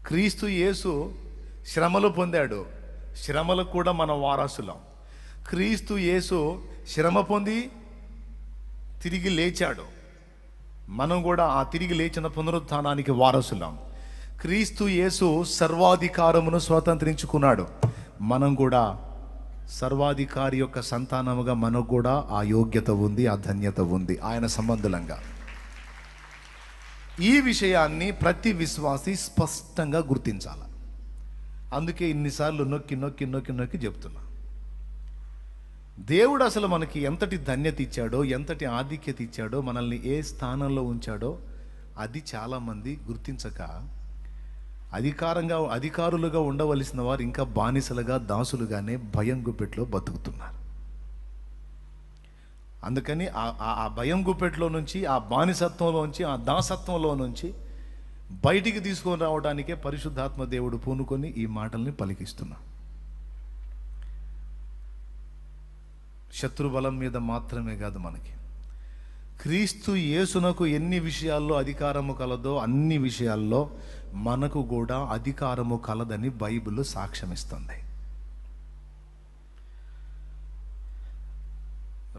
క్రీస్తు యేసు శ్రమలు పొందాడు, శ్రమలకు కూడా మనం వారసులం. క్రీస్తు యేసు శ్రమ పొంది తిరిగి లేచాడు, మనం కూడా ఆ తిరిగి లేచిన పునరుత్థానానికి వారసులం. క్రీస్తు యేసు సర్వాధికారమును స్వతంత్రించుకున్నాడు, మనం కూడా సర్వాధికారి యొక్క సంతానముగా మనకు కూడా ఆ యోగ్యత ఉంది, ఆ ధన్యత ఉంది ఆయన సంబంధులంగా. ఈ విషయాన్ని ప్రతి విశ్వాసి స్పష్టంగా గుర్తించాలి. అందుకే ఇన్నిసార్లు నొక్కి నొక్కి నొక్కి నొక్కి చెప్తున్నా. దేవుడు అసలు మనకి ఎంతటి ధన్యత ఇచ్చాడో, ఎంతటి ఆధిక్యత ఇచ్చాడో, మనల్ని ఏ స్థానంలో ఉంచాడో అది చాలామంది గుర్తించక అధికారులుగా ఉండవలసిన వారు ఇంకా బానిసలుగా, దాసులుగానే భయం గుప్పెట్లో బతుకుతున్నారు. అందుకని ఆ భయం గుప్పెట్లో నుంచి, ఆ బానిసత్వంలోంచి, ఆ దాసత్వంలో నుంచి బయటికి తీసుకొని రావడానికే పరిశుద్ధాత్మ దేవుడు పూనుకొని ఈ మాటల్ని పలికిస్తున్నా. శత్రుబలం మీద మాత్రమే కాదు, మనకి క్రీస్తు యేసునకు ఎన్ని విషయాల్లో అధికారము కలదో అన్ని విషయాల్లో మనకు కూడా అధికారము కలదని బైబిల్ సాక్ష్యమిస్తుంది.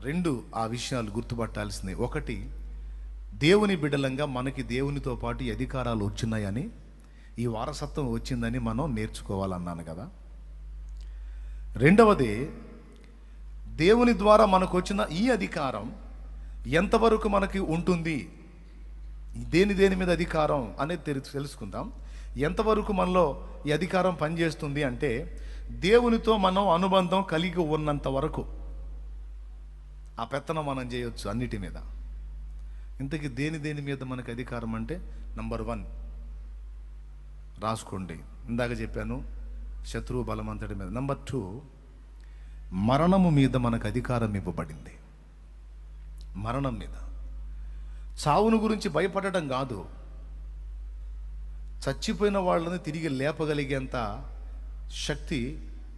2 ఆ విషయాలు గుర్తుపట్టాల్సింది. 1, దేవుని బిడ్డలంగా మనకి దేవునితో పాటు ఈ అధికారాలు వచ్చినాయని, ఈ వారసత్వం వచ్చిందని మనం నేర్చుకోవాలన్నాను కదా. 2వది, దేవుని ద్వారా మనకు వచ్చిన ఈ అధికారం ఎంతవరకు మనకి ఉంటుంది, దేని మీద అధికారం అనేది తెలుసుకుందాం. ఎంతవరకు మనలో ఈ అధికారం పనిచేస్తుంది అంటే, దేవునితో మనం అనుబంధం కలిగి ఉన్నంత వరకు ఆ పెత్తనం మనం చేయొచ్చు అన్నిటి మీద. ఇంతకీ దేని మీద మనకు అధికారం అంటే, నంబర్ 1 రాసుకోండి, ఇందాక చెప్పాను, శత్రువు బలమంతటి మీద. నంబర్ 2, మరణము మీద మనకు అధికారం ఇవ్వబడింది. మరణం మీద, చావును గురించి భయపడటం కాదు, చచ్చిపోయిన వాళ్ళని తిరిగి లేపగలిగేంత శక్తి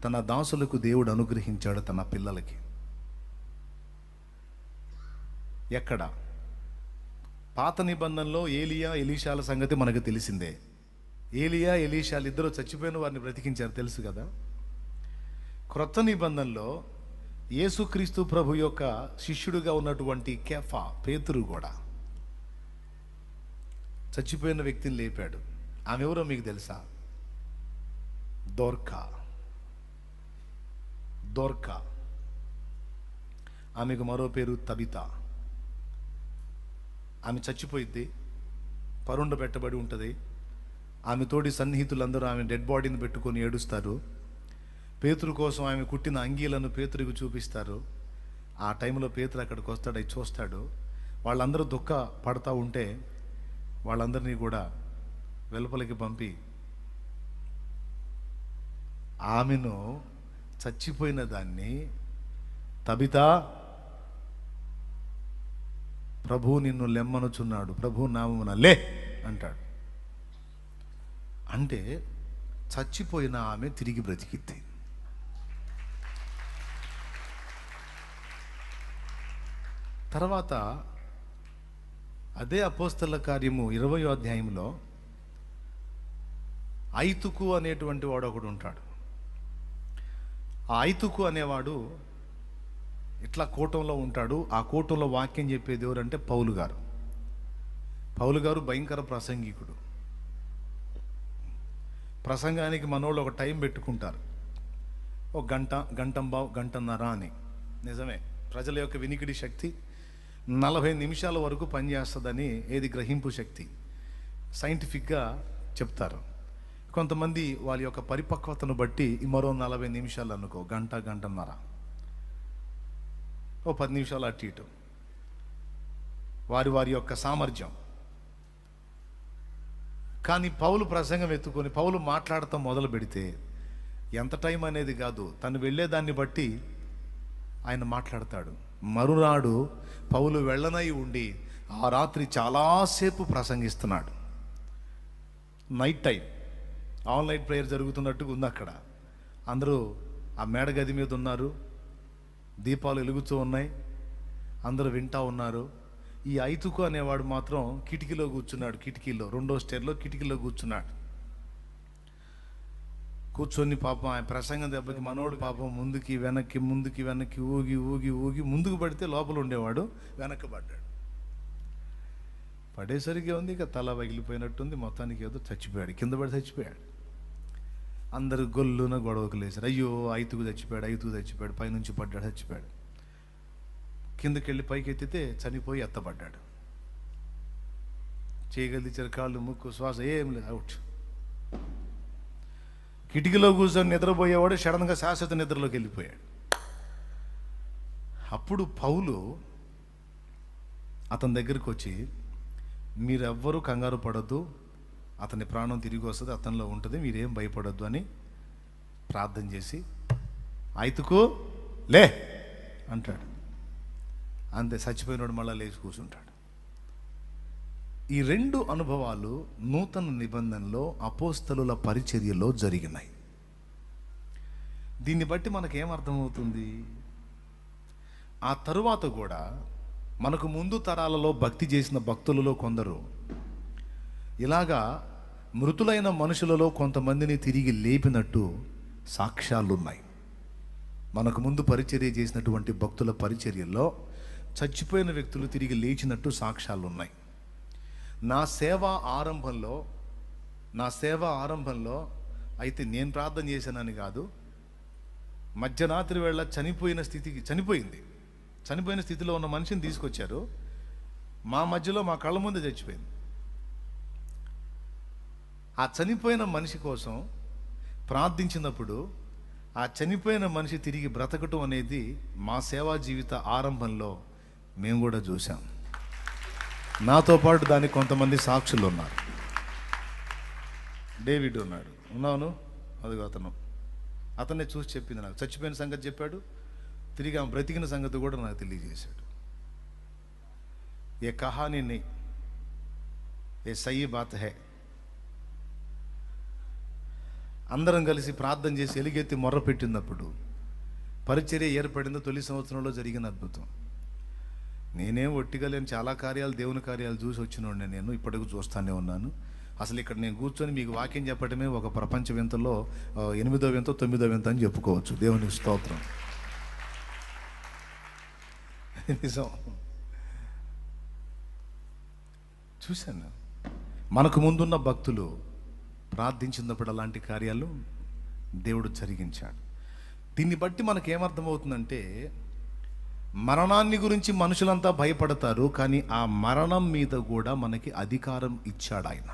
తన దాసులకు దేవుడు అనుగ్రహించాడు, తన పిల్లలకి. ఎక్కడ? పాత నిబంధనలో ఏలియా ఎలీషాల సంగతి మనకు తెలిసిందే. ఏలియా ఎలీషాలు ఇద్దరు చచ్చిపోయిన వారిని బ్రతికించారు, తెలుసు కదా. క్రొత్త నిబంధనలో యేసుక్రీస్తు ప్రభు యొక్క శిష్యుడిగా ఉన్నటువంటి కేఫా, పేతురు కూడా చచ్చిపోయిన వ్యక్తిని లేపాడు. ఆమె ఎవరో మీకు తెలుసా? దోర్కా. ఆమెకు మరో పేరు తబిత. ఆమె చచ్చిపోయింది, పరుండ పెట్టబడి ఉంటుంది. ఆమె తోటి సన్నిహితులందరూ ఆమె డెడ్ బాడీని పెట్టుకొని ఏడుస్తారు. పేతురు కోసం ఆమె కుట్టిన అంగీలను పేతురుకు చూపిస్తారు. ఆ టైంలో పేతురు అక్కడికి వస్తాడు, అవి చూస్తాడు. వాళ్ళందరూ దుఃఖ పడతా ఉంటే వాళ్ళందరినీ కూడా వెలుపలికి పంపి ఆమెను, చచ్చిపోయిన దాన్ని, తబితా, ప్రభు నిన్ను లెమ్మనుచున్నాడు, ప్రభు నామమున లే అంటాడు. అంటే చచ్చిపోయిన ఆమె తిరిగి బ్రతికిద్ది. తర్వాత అదే అపోస్తల కార్యము 20వ అధ్యాయంలో ఐతుకు అనేటువంటి వాడు ఒకడు ఉంటాడు. ఆ ఐతుకు అనేవాడు ఇట్లా కూటంలో ఉంటాడు. ఆ కూటంలో వాక్యం చెప్పేది ఎవరంటే పౌలు గారు. పౌలు గారు భయంకర ప్రసంగికుడు. ప్రసంగానికి మనోళ్ళు ఒక టైం పెట్టుకుంటారు, ఒక గంటన్నర అని. నిజమే, ప్రజల యొక్క వినికిడి శక్తి 40 నిమిషాల వరకు పనిచేస్తుందని ఏది గ్రహింపు శక్తి సైంటిఫిక్గా చెప్తారు. కొంతమంది వాళ్ళ యొక్క పరిపక్వతను బట్టి మరో 40 నిమిషాలు అనుకో, గంటన్నర, ఓ 10 నిమిషాలు అటు ఇటు, వారి యొక్క సామర్థ్యం. కానీ పౌలు ప్రసంగం ఎత్తుకొని పౌలు మాట్లాడటం మొదలు పెడితే ఎంత టైం అనేది కాదు, తను వెళ్ళేదాన్ని బట్టి ఆయన మాట్లాడతాడు. మరునాడు పౌలు వెళ్ళనై ఉండి ఆ రాత్రి చాలాసేపు ప్రసంగిస్తున్నాడు. Night time all night prayer జరుగుతున్నట్టుగా ఉంది అక్కడ. అందరూ ఆ మేడగది మీద ఉన్నారు, దీపాలు వెలుగుతూ ఉన్నాయి, అందరూ వింటా ఉన్నారు. ఈ ఐతుకు అనేవాడు మాత్రం కిటికీలో కూర్చున్నాడు. కిటికీలో 2వ స్టేర్లో కిటికీలో కూర్చున్నాడు. కూర్చొని పాపం ఆయన ప్రసంగం దెబ్బకి మనోడు పాపం ముందుకి వెనక్కి ఊగి ముందుకు పడితే లోపల ఉండేవాడు వెనక్కి పడ్డాడు. పడేసరికి ఉంది, ఇక తల పగిలిపోయినట్టుంది, మొత్తానికి ఏదో చచ్చిపోయాడు, కింద పడి చచ్చిపోయాడు. అందరు గొల్లున గొడవకు లేచారు. అయ్యో ఐతుకు చచ్చిపోయాడు, పైనుంచి పడ్డాడు, చచ్చిపోయాడు. కిందకి వెళ్ళి పైకి ఎత్తితే చనిపోయి ఎత్తబడ్డాడు. చేయగలిచారు, కాళ్ళు, ముక్కు, శ్వాస ఏం లేదు, అవుట్. కిటికీలో కూర్చొని నిద్రపోయేవాడు సడన్గా శాశ్వత నిద్రలోకి వెళ్ళిపోయాడు. అప్పుడు పౌలు అతని దగ్గరికి వచ్చి, మీరెవ్వరూ కంగారు పడద్దు, అతని ప్రాణం తిరిగి వస్తుంది, అతనిలో ఉంటుంది, మీరేం భయపడద్దు అని ప్రార్థన చేసి ఐతుకు లే అంటాడు. అంతే, చచ్చిపోయినోడు మళ్ళీ లేచి కూర్చుంటాడు. ఈ 2 అనుభవాలు నూతన నిబంధనలో అపోస్తలుల పరిచర్యలో జరిగినాయి. దీన్ని బట్టి మనకేమర్థమవుతుంది? ఆ తరువాత కూడా మనకు ముందు తరాలలో భక్తి చేసిన భక్తులలో కొందరు ఇలాగా మృతులైన మనుషులలో కొంతమందిని తిరిగి లేపినట్టు సాక్ష్యాలున్నాయి. మనకు ముందు పరిచర్య చేసినటువంటి భక్తుల పరిచర్యల్లో చచ్చిపోయిన వ్యక్తులు తిరిగి లేచినట్టు సాక్ష్యాలు ఉన్నాయి. నా సేవ ఆరంభంలో అయితే నేను ప్రార్థన చేశానని కాదు, మధ్యరాత్రి వేళ చనిపోయిన స్థితిలో ఉన్న మనిషిని తీసుకొచ్చారు, మా మధ్యలో మా కళ్ళ ముందే చచ్చిపోయింది. ఆ చనిపోయిన మనిషి కోసం ప్రార్థించినప్పుడు ఆ చనిపోయిన మనిషి తిరిగి బ్రతకటం అనేది మా సేవా జీవిత ఆరంభంలో మేము కూడా చూసాం. నాతో పాటు దానికి కొంతమంది సాక్షులు ఉన్నారు. డేవిడ్ ఉన్నాను, అదిగో అతన్నే చూసి చెప్పింది నాకు. చచ్చిపోయిన సంగతి చెప్పాడు, తిరిగి ఆమె బ్రతికిన సంగతి కూడా నాకు తెలియజేశాడు. ఏ కహానీ నీ ఏ సही बात है, అందరం కలిసి ప్రార్థన చేసి ఎలుగెత్తి మొర్ర పెట్టినప్పుడు పరిచర్య ఏర్పడిందో తొలి సంవత్సరంలో జరిగిన అద్భుతం. నేనేం ఒట్టిగా లేని చాలా కార్యాలు, దేవుని కార్యాలు చూసి వచ్చినోడిని. నేను ఇప్పటికి చూస్తానే ఉన్నాను. అసలు ఇక్కడ నేను కూర్చొని మీకు వాక్యం చెప్పడమే ఒక ప్రపంచ వింతలో 8వ వింత 9వ వింత అని చెప్పుకోవచ్చు. దేవునికి స్తోత్రం. నిజం. చూశాను మనకు ముందున్న భక్తులు ప్రార్థించినప్పుడు అలాంటి కార్యాలు దేవుడు జరిగించాడు. దీన్ని బట్టి మనకేమర్థమవుతుందంటే, మరణాన్ని గురించి మనుషులంతా భయపడతారు, కానీ ఆ మరణం మీద కూడా మనకి అధికారం ఇచ్చాడు ఆయన.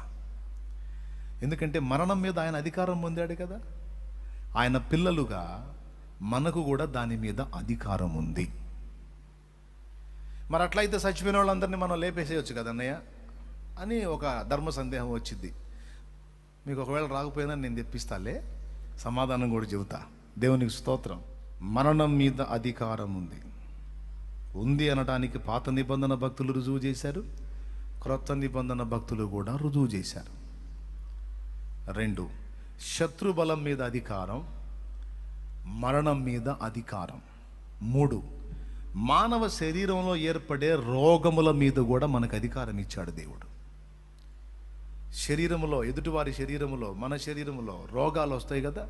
ఎందుకంటే మరణం మీద ఆయన అధికారం పొందాడు కదా. ఆయన పిల్లలుగా మనకు కూడా దాని మీద అధికారం ఉంది. మరి అట్లయితే చచ్చిపోయిన వాళ్ళందరినీ మనం లేపేసేయచ్చు కదా అన్నయ్య అని ఒక ధర్మ సందేహం వచ్చింది. మీకు ఒకవేళ రాకపోయినా నేను తెప్పిస్తాలే, సమాధానం కూడా చెబుతా. దేవునికి స్తోత్రం. మరణం మీద అధికారం ఉంది అనటానికి పాత నిబంధన భక్తులు రుజువు చేశారు, క్రొత్త నిబంధన భక్తులు కూడా రుజువు చేశారు. 2, శత్రు బలం మీద అధికారం, మరణం మీద అధికారం. 3, మానవ శరీరంలో ఏర్పడే రోగముల మీద కూడా మనకు అధికారం ఇచ్చాడు దేవుడు. శరీరములో, ఎదుటివారి శరీరములో, మన శరీరములో రోగాలు వస్తాయి కదా,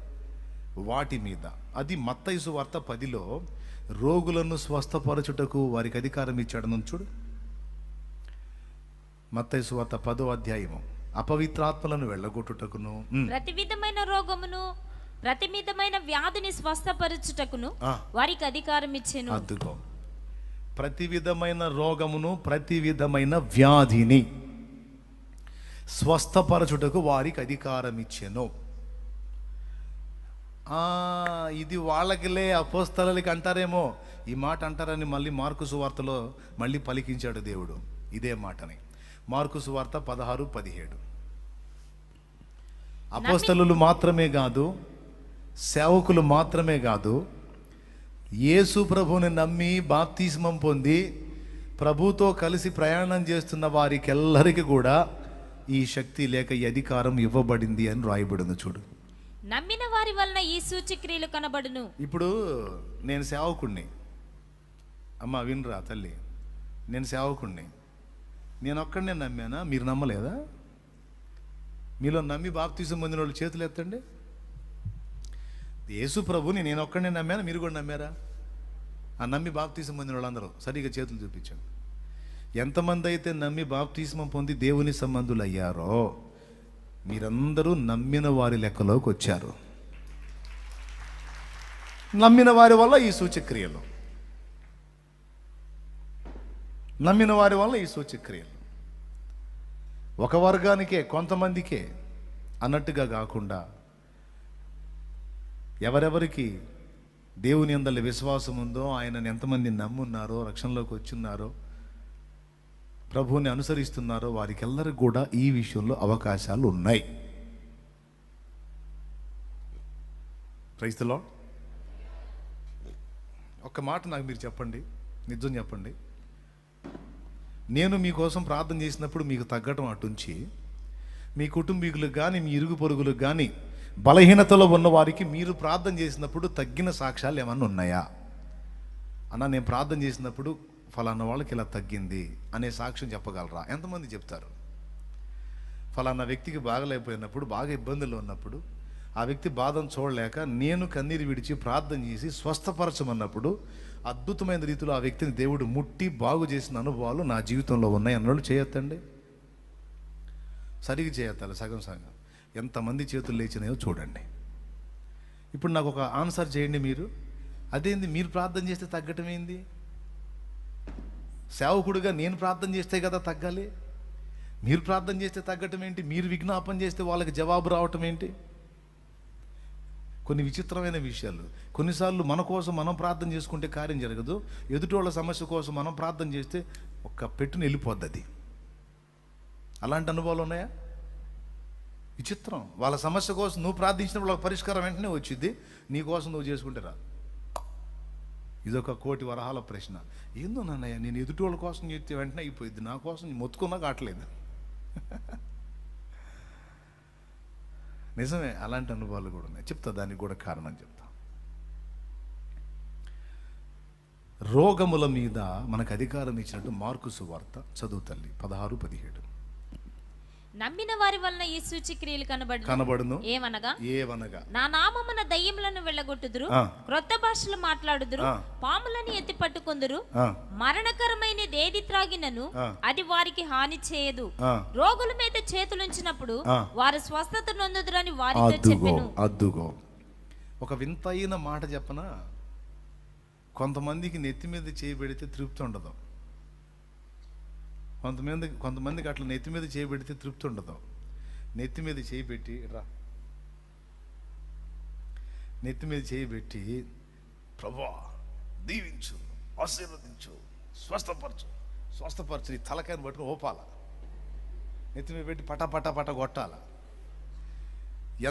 వాటి మీద. అది మత్తయి సువార్త 10లో రోగులను స్వస్థపరచుటకు వారికి అధికారం ఇచ్చాడు. చూడు, మత్తయి సువార్త 10వ అధ్యాయము. అపవిత్రాత్మలను వెళ్ళగొట్టుటకును, ప్రతి విధమైన రోగమును, ప్రతి విధమైన వ్యాధిని స్వస్థపరచుటకును వారికి అధికారం ఇచ్చెను. అద్దుకో, ప్రతి విధమైన రోగమును, ప్రతి విధమైన వ్యాధిని స్వస్థపరచుటకు వారికి అధికారం ఇచ్చెను. ఇది వాళ్ళకిలే, అపోస్తలులకి అంటారేమో, ఈ మాట అంటారని మళ్ళీ మార్కు సువార్తలో మళ్ళీ పలికించాడు దేవుడు ఇదే మాటని. మార్కు సువార్త 16-17. అపోస్తలులు మాత్రమే కాదు, సేవకులు మాత్రమే కాదు, యేసు ప్రభువుని నమ్మి బాప్తిస్మం పొంది ప్రభుతో కలిసి ప్రయాణం చేస్తున్న వారికెల్లరికి కూడా ఈ శక్తి లేక ఈ అధికారం ఇవ్వబడింది అని రాయబడింది. చూడు, నమ్మిన వారి వలన ఈ సూచక్రియలు కనబడును. ఇప్పుడు నేను సేవకుణ్ణి, అమ్మ వినరా తల్లి, నేను సేవకుణ్ణి, నేను ఒక్కడనే నమ్మానా? మీరు నమ్మలేదా? మీలో నమ్మి బాప్తిసం పొందిన వాళ్ళు చేతులు ఎత్తండి. యేసు ప్రభుని నేను ఒక్కడనే నమ్మానా? మీరు కూడా నమ్మారా? ఆ నమ్మి బాప్తిసం పొందిన వాళ్ళందరూ సరిగ్గా చేతులు చూపించండి. ఎంతమంది అయితే నమ్మి బాప్తిస్మం పొంది దేవుని సంబంధులు అయ్యారో మీరందరూ నమ్మిన వారి లెక్కలోకి వచ్చారు. నమ్మిన వారి వల్ల ఈ సూచక్రియలు, నమ్మిన వారి వల్ల ఈ సూచక్రియలు ఒక వర్గానికే, కొంతమందికే అన్నట్టుగా కాకుండా ఎవరెవరికి దేవుని యందలి విశ్వాసం ఉందో, ఆయనను ఎంతమంది నమ్మున్నారో, రక్షణలోకి వచ్చున్నారో, ప్రభువుని అనుసరిస్తున్నారో వారికెల్లరికి కూడా ఈ విషయంలో అవకాశాలు ఉన్నాయి. Praise the Lord. ఒక్క మాట నాకు మీరు చెప్పండి, నిజం చెప్పండి. నేను మీకోసం ప్రార్థన చేసినప్పుడు మీకు తగ్గటం అటుంచి, మీ కుటుంబీకులకు కానీ మీ ఇరుగు పొరుగులకు కానీ బలహీనతలో ఉన్న వారికి మీరు ప్రార్థన చేసినప్పుడు తగ్గిన సాక్ష్యాలు ఏమన్నా ఉన్నాయా? అన్న, నేను ప్రార్థన చేసినప్పుడు ఫలానా వాళ్ళకి ఇలా తగ్గింది అనే సాక్ష్యం చెప్పగలరా? ఎంతమంది చెప్తారు? ఫలానా వ్యక్తికి బాగలేకపోయినప్పుడు, బాగా ఇబ్బందులు ఉన్నప్పుడు, ఆ వ్యక్తి బాధను చూడలేక నేను కన్నీరు విడిచి ప్రార్థన చేసి స్వస్థపరచమన్నప్పుడు అద్భుతమైన రీతిలో ఆ వ్యక్తిని దేవుడు ముట్టి బాగు చేసిన అనుభవాలు నా జీవితంలో ఉన్నాయి అన్నోళ్ళు చేయొద్దండి. సరిగ్గా చేయొత్తాలి, సగం సగం. ఎంతమంది చేతులు లేచినాయో చూడండి. ఇప్పుడు నాకు ఒక ఆన్సర్ చేయండి మీరు. అదేంది, మీరు ప్రార్థన చేస్తే తగ్గటం ఏంది? సేవకుడుగా నేను ప్రార్థన చేస్తే కదా తగ్గాలి. మీరు ప్రార్థన చేస్తే తగ్గటం ఏంటి? మీరు విజ్ఞాపన చేస్తే వాళ్ళకి జవాబు రావటం ఏంటి? కొన్ని విచిత్రమైన విషయాలు. కొన్నిసార్లు మన కోసం మనం ప్రార్థన చేసుకుంటే కార్యం జరగదు, ఎదుటి వాళ్ళ సమస్య కోసం మనం ప్రార్థన చేస్తే ఒక్క పెట్టుని వెళ్ళిపోద్ది అది. అలాంటి అనుభవాలు ఉన్నాయా? విచిత్రం. వాళ్ళ సమస్య కోసం నువ్వు ప్రార్థించినప్పుడు వాళ్ళ పరిష్కారం వెంటనే వచ్చింది, నీ కోసం నువ్వు చేసుకుంటే రా. ఇదొక కోటి వరహాల ప్రశ్న. ఏందో నాన్నయ్య, నేను ఎదుటి వాళ్ళ కోసం చెప్తే వెంటనే అయిపోయింది, నా కోసం మొత్తుకున్నా కావట్లేదు. నిజమే, అలాంటి అనుభవాలు కూడా ఉన్నాయి. చెప్తా, దానికి కూడా కారణం చెప్తా. రోగముల మీద మనకు అధికారం ఇచ్చినట్టు మార్కు సువార్త చదువు తల్లి 16-17. నమ్మిన వారి వలన ఈ సూచక్రియలు కనబడును. ఏవనగా నా నామమున దయ్యములను వెళ్ళగొట్టుదురు, క్రొత్త భాషలు మాట్లాడుదురు, పాములను ఎత్తి పట్టుకొందురు, మరణకరమైన ఏది త్రాగినను అది వారికి హాని చేయదు, రోగుల మీద చేతులుంచినప్పుడు వారు స్వస్థత నొందుదురని వారితో చెప్పెను. అద్దుగో, ఒక వింతైన మాట చెప్పనా? కొంతమందికి నెత్తి మీద చేయబెడితే తృప్తి ఉండదు. కొంతమందికి అట్లా నెత్తి మీద చేయబెడితే తృప్తి ఉండదు. నెత్తి మీద చేయబెట్టి నెత్తి మీద చేయబెట్టి ప్రభువా దీవించు, ఆశీర్వదించు, స్వస్థపరచు ఈ తలకాయని పట్టుకుని ఓపాల, నెత్తి మీద పెట్టి పటా పటా పటా కొట్టాల.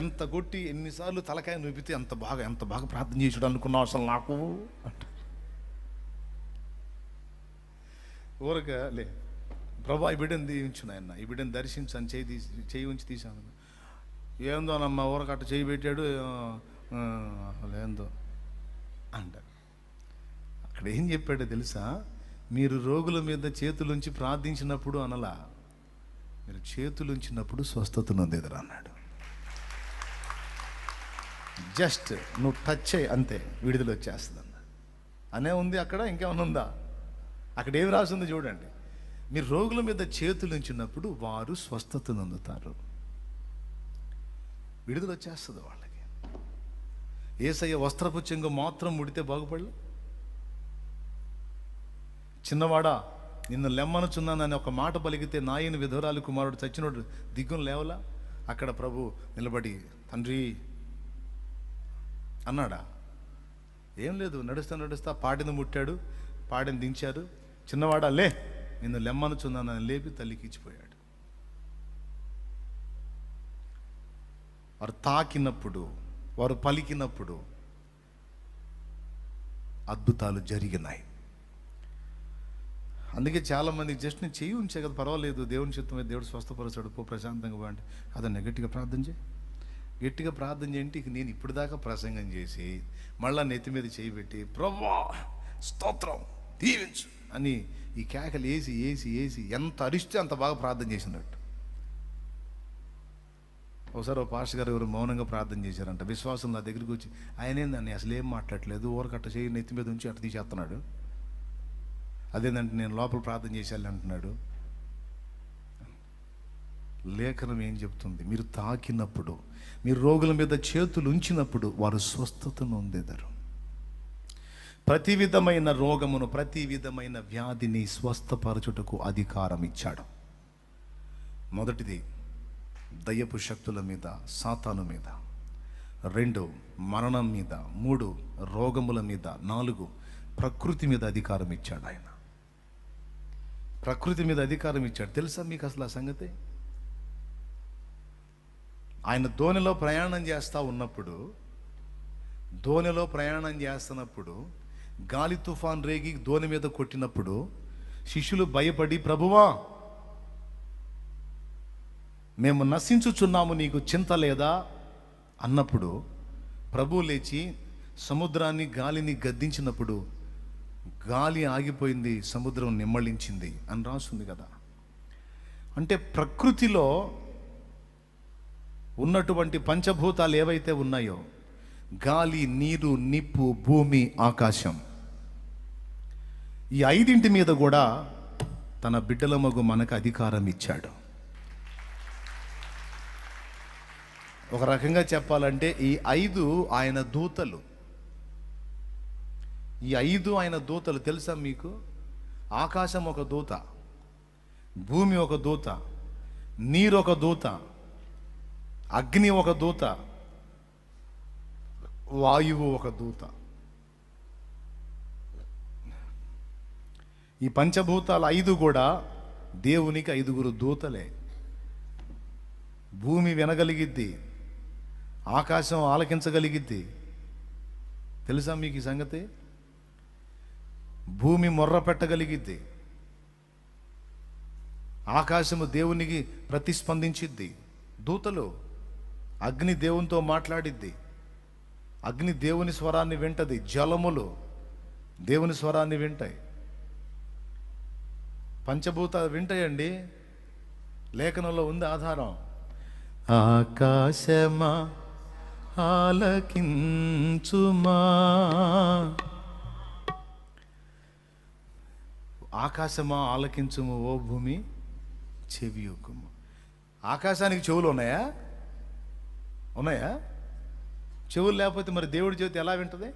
ఎంత కొట్టి ఎన్నిసార్లు తలకాయ నొప్పితే ఎంత బాగా ప్రార్థన చేసాడు అనుకున్నావు అసలు నాకు అంట. ఊరక లే ప్రభా ఈ బిడ్డను దీవించు నాయన, ఈ బిడ్డను దర్శించాను, చేయి ఉంచి తీశాను. ఏందోనమ్మా ఊరకట్ట చేయి పెట్టాడు ఏందో అంట. అక్కడ ఏం చెప్పాడో తెలుసా? మీరు రోగుల మీద చేతులుంచి ప్రార్థించినప్పుడు అనలా, మీరు చేతులుంచినప్పుడు స్వస్థత నొందేదరు అన్నాడు. జస్ట్ నువ్వు టచ్ చేయి అంతే, విడుదల వచ్చేస్తుంది అన్న అనే ఉంది. అక్కడ ఇంకేమైనా ఉందా? అక్కడ ఏమి రాసింది చూడండి. మీరు రోగుల మీద చేతులు ఉంచినప్పుడు వారు స్వస్థత నొందుతారు, విడుదల వచ్చేస్తుంది వాళ్ళకి. యేసయ్య వస్త్రపు చెంగు మాత్రం ముడితే బాగుపడలే. చిన్నవాడా నిన్ను లెమ్మనుచున్నానని ఒక మాట పలికితే నాయన విధవరాలు కుమారుడు చచ్చినోడు దిగ్గును లేవలా? అక్కడ ప్రభు నిలబడి తండ్రి అన్నాడా? ఏం లేదు, నడుస్తా పాడిని ముట్టాడు, పాడిని దించారు. చిన్నవాడా లే, నిన్ను లెమ్మనుచున్నానని లేపి తల్లికి ఇచ్చిపోయాడు. వారు తాకినప్పుడు, వారు పలికినప్పుడు అద్భుతాలు జరిగినాయి. అందుకే చాలామంది జస్ట్ నేను చేయి ఉంచే కదా, పర్వాలేదు, దేవుని చిత్తమే, దేవుడు స్వస్థపరచాడు, పో ప్రశాంతంగా బాగుంటే అదన్నా గట్టిగా ప్రార్థన చేయి, గట్టిగా ప్రార్థన చేయంటే ఇక నేను ఇప్పుడు దాకా ప్రసంగం చేసి మళ్ళా నెత్తి మీద చేయి పెట్టి ప్రభువా స్తోత్రం దీవించు అని ఈ కేకలు వేసి ఎంత అరిస్తే అంత బాగా ప్రార్థన చేసినట్టు. ఒకసారి ఒక పాస్టర్ గారు ఎవరు మౌనంగా ప్రార్థన చేశారంట. విశ్వాసం నా దగ్గరికి వచ్చి ఆయనేందని అసలు ఏం మాట్లాడలేదు, ఊరకట్ట చేయి నెత్తి మీద ఉంచి అట్ట తీసేస్తున్నాడు. అదేంటంటే నేను లోపల ప్రార్థన చేసేయాలి అంటున్నాడు. లేఖనం ఏం చెప్తుంది? మీరు తాకినప్పుడు, మీరు రోగుల మీద చేతులు ఉంచినప్పుడు వారు స్వస్థతను పొందేదరు. ప్రతి విధమైన రోగమును, ప్రతి విధమైన వ్యాధిని స్వస్థపరచుటకు అధికారం ఇచ్చాడు. మొదటిది దయ్యపు శక్తుల మీద, సాతాను మీద. 2 మరణం మీద. 3 రోగముల మీద. 4 ప్రకృతి మీద అధికారం ఇచ్చాడు ఆయన. ప్రకృతి మీద అధికారం ఇచ్చాడు. తెలుసా మీకు అసలు ఆ సంగతి? ఆయన దోణిలో ప్రయాణం చేస్తున్నప్పుడు గాలి తుఫాన్ రేగి దోణి మీద కొట్టినప్పుడు శిష్యులు భయపడి ప్రభువా మేము నశించుచున్నాము, నీకు చింత లేదా అన్నప్పుడు ప్రభువు లేచి సముద్రాన్ని గాలిని గద్దించినప్పుడు గాలి ఆగిపోయింది, సముద్రం నిమ్మళించింది అని రాస్తుంది కదా. అంటే ప్రకృతిలో ఉన్నటువంటి పంచభూతాలు ఏవైతే ఉన్నాయో, గాలి, నీరు, నిప్పు, భూమి, ఆకాశం, ఈ 5 మీద కూడా తన బిడ్డల మగు మనకు అధికారం ఇచ్చాడు. ఒక రకంగా చెప్పాలంటే ఈ 5 ఆయన దూతలు. ఈ 5 ఆయన దూతలు తెలుసా మీకు? ఆకాశం ఒక దూత, భూమి ఒక దూత, నీరు ఒక దూత, అగ్ని ఒక దూత, వాయువు ఒక దూత. ఈ పంచభూతాలు 5 కూడా దేవునికి 5 దూతలే. భూమి వినగలిగిద్ది, ఆకాశం ఆలకించగలిగిద్ది. తెలుసా మీకు ఈ సంగతి? భూమి మొర్ర పెట్టగలిగిద్ది, ఆకాశము దేవునికి ప్రతిస్పందించిద్ది. దూతలు అగ్ని దేవునితో మాట్లాడిద్ది, అగ్ని దేవుని స్వరాన్ని వింటది, జలములు దేవుని స్వరాన్ని వింటాయి, పంచభూతాలు వింటాయండి. లేఖనంలో ఉంది ఆధారం. ఆకాశమా ఆలకించుమా, ఆకాశమా ఆలకించుము, ఓ భూమి చెవియొక్కుము. ఆకాశానికి చెవులు ఉన్నాయా? ఉన్నాయా? చెవులు లేకపోతే మరి దేవుడి చెవితో ఎలా వింటది?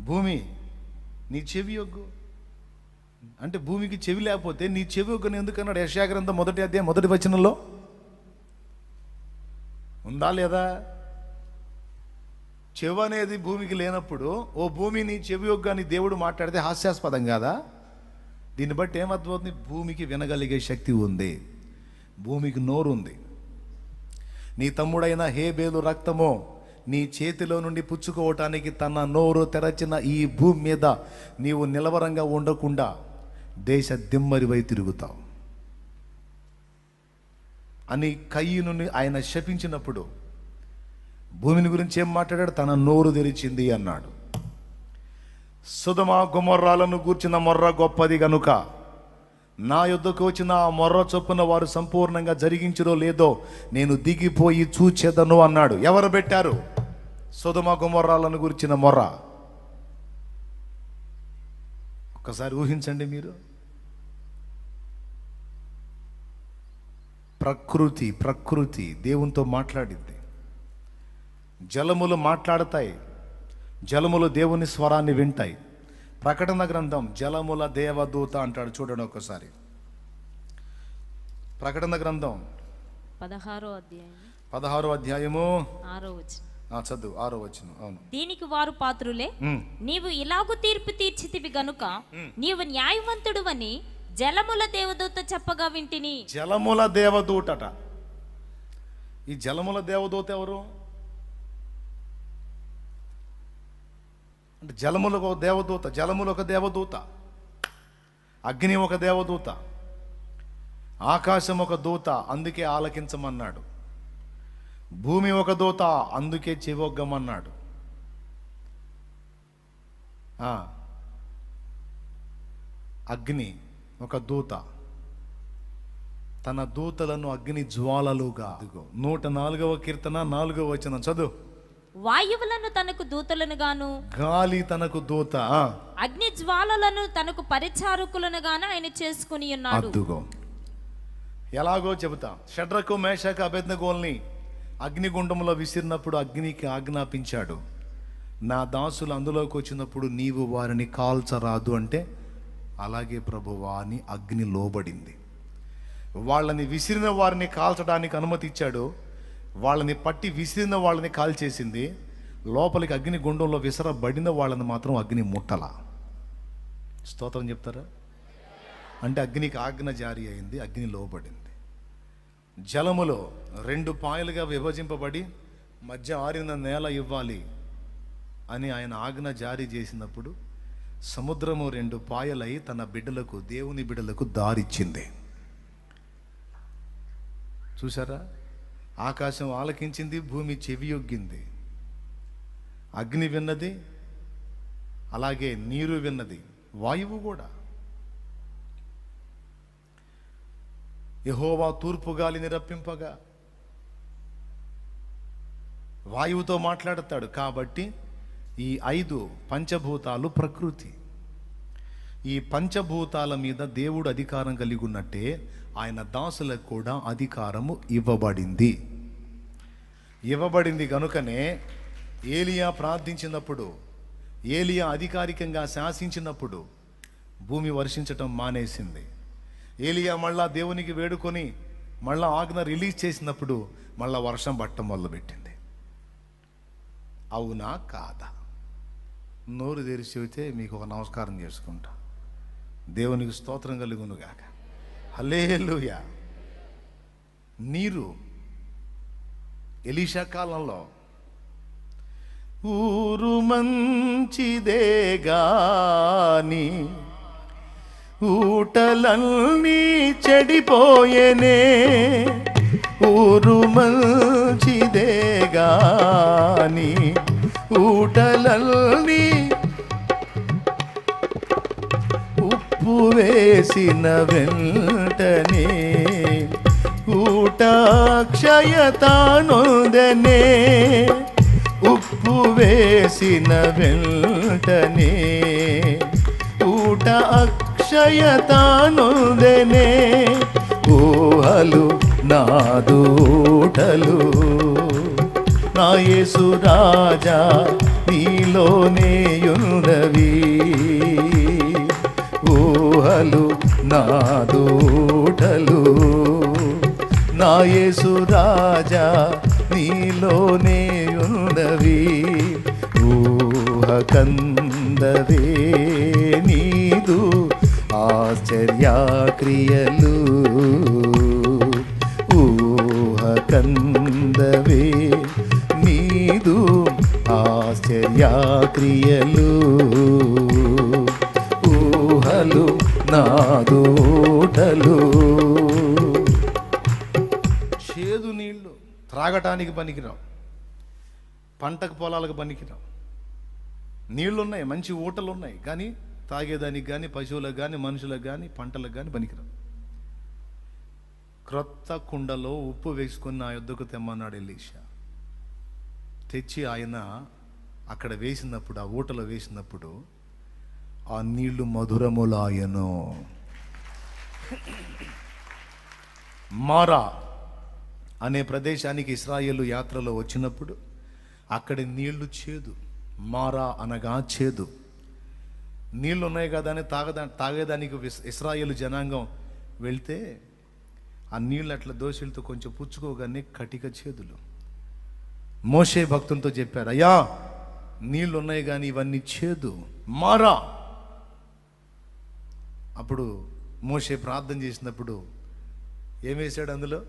భూమి నీ చెవి యొగ్గు అంటే భూమికి చెవి లేకపోతే నీ చెవి యొగ్గని ఎందుకన్నాడు? యెషయా గ్రంథం 1వ అధ్యాయం 1వ వచనంలో ఉందా లేదా? చెవి అనేది భూమికి లేనప్పుడు ఓ భూమి నీ చెవి యొగ్గు అని దేవుడు మాట్లాడితే హాస్యాస్పదం కాదా? దీన్ని బట్టి ఏమర్థమవుతుంది? భూమికి వినగలిగే శక్తి ఉంది, భూమికి నోరు ఉంది. నీ తమ్ముడైన హేబేలు రక్తమో నీ చేతిలో నుండి పుచ్చుకోవటానికి తన నోరు తెరచిన ఈ భూమి మీద నీవు నిలవరంగా ఉండకుండా దేశ దిమ్మరివై తిరుగుతావు అని కయ్యూనుని ఆయన శపించినప్పుడు భూమిని గురించి ఏం మాట్లాడాడు? తన నోరు తెరిచింది అన్నాడు. సొదొమ గొమొర్రాలను గూర్చిన మొర్ర గొప్పది గనుక నా యొద్దకు వచ్చిన ఆ మొర్ర చొప్పున వారు సంపూర్ణంగా జరిగించరో లేదో నేను దిగిపోయి చూచెదను అన్నాడు. ఎవరు పెట్టారు సొదొమ గొమొర్రాలను గురించిన మొర్ర? ఒక్కసారి ఊహించండి మీరు. ప్రకృతి దేవునితో మాట్లాడింది. జలములు మాట్లాడతాయి, జలములు దేవుని స్వరాన్ని వింటాయి. ప్రకటన గ్రంథం జలముల దేవదూత అంటాడు. చూడండి ఒక్కసారి. ప్రకటన గ్రంథం 16వ అధ్యాయము 6వ వచనం. చదువు 6వ వచనం. అవును. దీనికి వారు పాత్రులే, నీవు ఇలాగు తీర్పు తీర్చితివి గనుక నీవు న్యాయవంతుడువని జలముల దేవదూత చెప్పగా వింటిని. జలముల దేవదూతట. ఈ జలముల దేవదూత ఎవరు అంటే జలములకు ఒక దేవదూత, జలములు ఒక దేవదూత, అగ్ని ఒక దేవదూత, ఆకాశం ఒక దూత, అందుకే ఆలకించమన్నాడు. భూమి ఒక దూత, అందుకే చెవొగ్గమన్నాడు. అగ్ని ఒక దూత, తన దూతలను అగ్ని జ్వాలలుగా. 104వ కీర్తన 4వ వచనం చదువు. వాయువులను తనకు దూతలను గాను, గాలి తనకు దూత, అగ్ని జ్వాలలను తనకు పరిచారకులను గాను ఆయన చేసుకుని ఉన్నాడు. అద్దుగో ఎలాగో చెబుతా. షడ్రకు మేషకు అబేద్నెగోల్ని అగ్నిగుండంలో విసిరినప్పుడు అగ్నికి ఆజ్ఞాపించాడు, నా దాసులు అందులోకి వచ్చినప్పుడు నీవు వారిని కాల్చరాదు అంటే, అలాగే ప్రభువా అని అగ్ని లోబడింది. వాళ్ళని విసిరిన వారిని కాల్చడానికి అనుమతి ఇచ్చాడు. వాళ్ళని పట్టి విసిరిన వాళ్ళని కాల్చేసింది. లోపలికి అగ్ని గుండంలో విసరబడిన వాళ్ళని మాత్రం అగ్ని ముట్టల. స్తోత్రం చెప్తారా? అంటే అగ్నికి ఆజ్ఞ జారీ అయింది, అగ్ని లోబడింది. జలములో 2 పాయలుగా విభజింపబడి మధ్య ఆరిన నేల ఇవ్వాలి అని ఆయన ఆజ్ఞ జారీ చేసినప్పుడు సముద్రము 2 పాయలై తన బిడ్డలకు, దేవుని బిడ్డలకు దారిచ్చింది. చూసారా? ఆకాశం ఆలకించింది, భూమి చెవియొగ్గింది, అగ్ని విన్నది, అలాగే నీరు విన్నది, వాయువు కూడా. యెహోవా తూర్పు గాలిని రప్పింపగా వాయువుతో మాట్లాడతాడు. కాబట్టి ఈ 5 పంచభూతాలు ప్రకృతి. ఈ పంచభూతాల మీద దేవుడు అధికారం కలిగి ఉన్నట్టే ఆయన దాసులకు కూడా అధికారము ఇవ్వబడింది కనుకనే ఏలియా ప్రార్థించినప్పుడు, ఏలియా అధికారికంగా శాసించినప్పుడు భూమి వర్షించటం మానేసింది. ఏలియా మళ్ళా దేవునికి వేడుకొని మళ్ళా ఆజ్ఞ రిలీజ్ చేసినప్పుడు మళ్ళా వర్షం పట్టడం మొదలుపెట్టింది. అవునా కాదా? నోరు తెరిచి చెబితే మీకు ఒక నమస్కారం చేసుకుంటా. దేవునికి స్తోత్రం కలుగునుగాక. హల్లెలూయా. నీరు ఎలీషా కాలంలో ఊరు మంచిదే గాని ఊటలన్నీ చెడిపోయేనే, ఊరు మంచిదే గాని ఊటలల్ని ఉప్పు వేసిన వెంటనే ఊట క్షయతానొందనే. ఉప్పు వేసిన వెంటనే ఊట అక్షయతానొందనే. ఊహలు నాదూటలు నా యేసు రాజా నీలోనే ఉన్నవి. ఊహలు నాదూటలు నా యేసు రాజా నీలోనే ఉన్నవి. ఊహ కందవే నీదు ఆశ్చర్యక్రియలు. ఊహ కందవే నీదు ఆశ్చర్యక్రియలు. ఊహలు నాదూటలు. చేదు నీళ్లు త్రాగటానికి పనికిరావు, పంటకు పొలాలకు పనికిరావు. నీళ్లు ఉన్నాయి, మంచి ఊటలు ఉన్నాయి, కానీ తాగేదానికి కానీ పశువులకు కానీ మనుషులకు కానీ పంటలకు కానీ పనికిరావు. క్రొత్త కుండలో ఉప్పు వేసుకుని నా యొద్దకు తెమ్మన్నాడు ఎలీషా. తెచ్చి ఆయన అక్కడ వేసినప్పుడు, ఆ ఊటలో వేసినప్పుడు ఆ నీళ్లు మధురములాయను. మారా అనే ప్రదేశానికి ఇశ్రాయేలు యాత్రలో వచ్చినప్పుడు అక్కడి నీళ్లు చేదు. మారా అనగా చేదు. నీళ్ళు ఉన్నాయి కదా అని తాగేదానికి ఇశ్రాయేలు జనాంగం వెళ్తే ఆ నీళ్ళు అట్లా దోషులతో కొంచెం పుచ్చుకోగానే కటిక చేదులు. మోషే భక్తులతో చెప్పారు, అయ్యా నీళ్ళు ఉన్నాయి కానీ ఇవన్నీ చేదు, మారా. అప్పుడు మోషే ప్రార్థన చేసినప్పుడు ఏమేశాడు? అందులో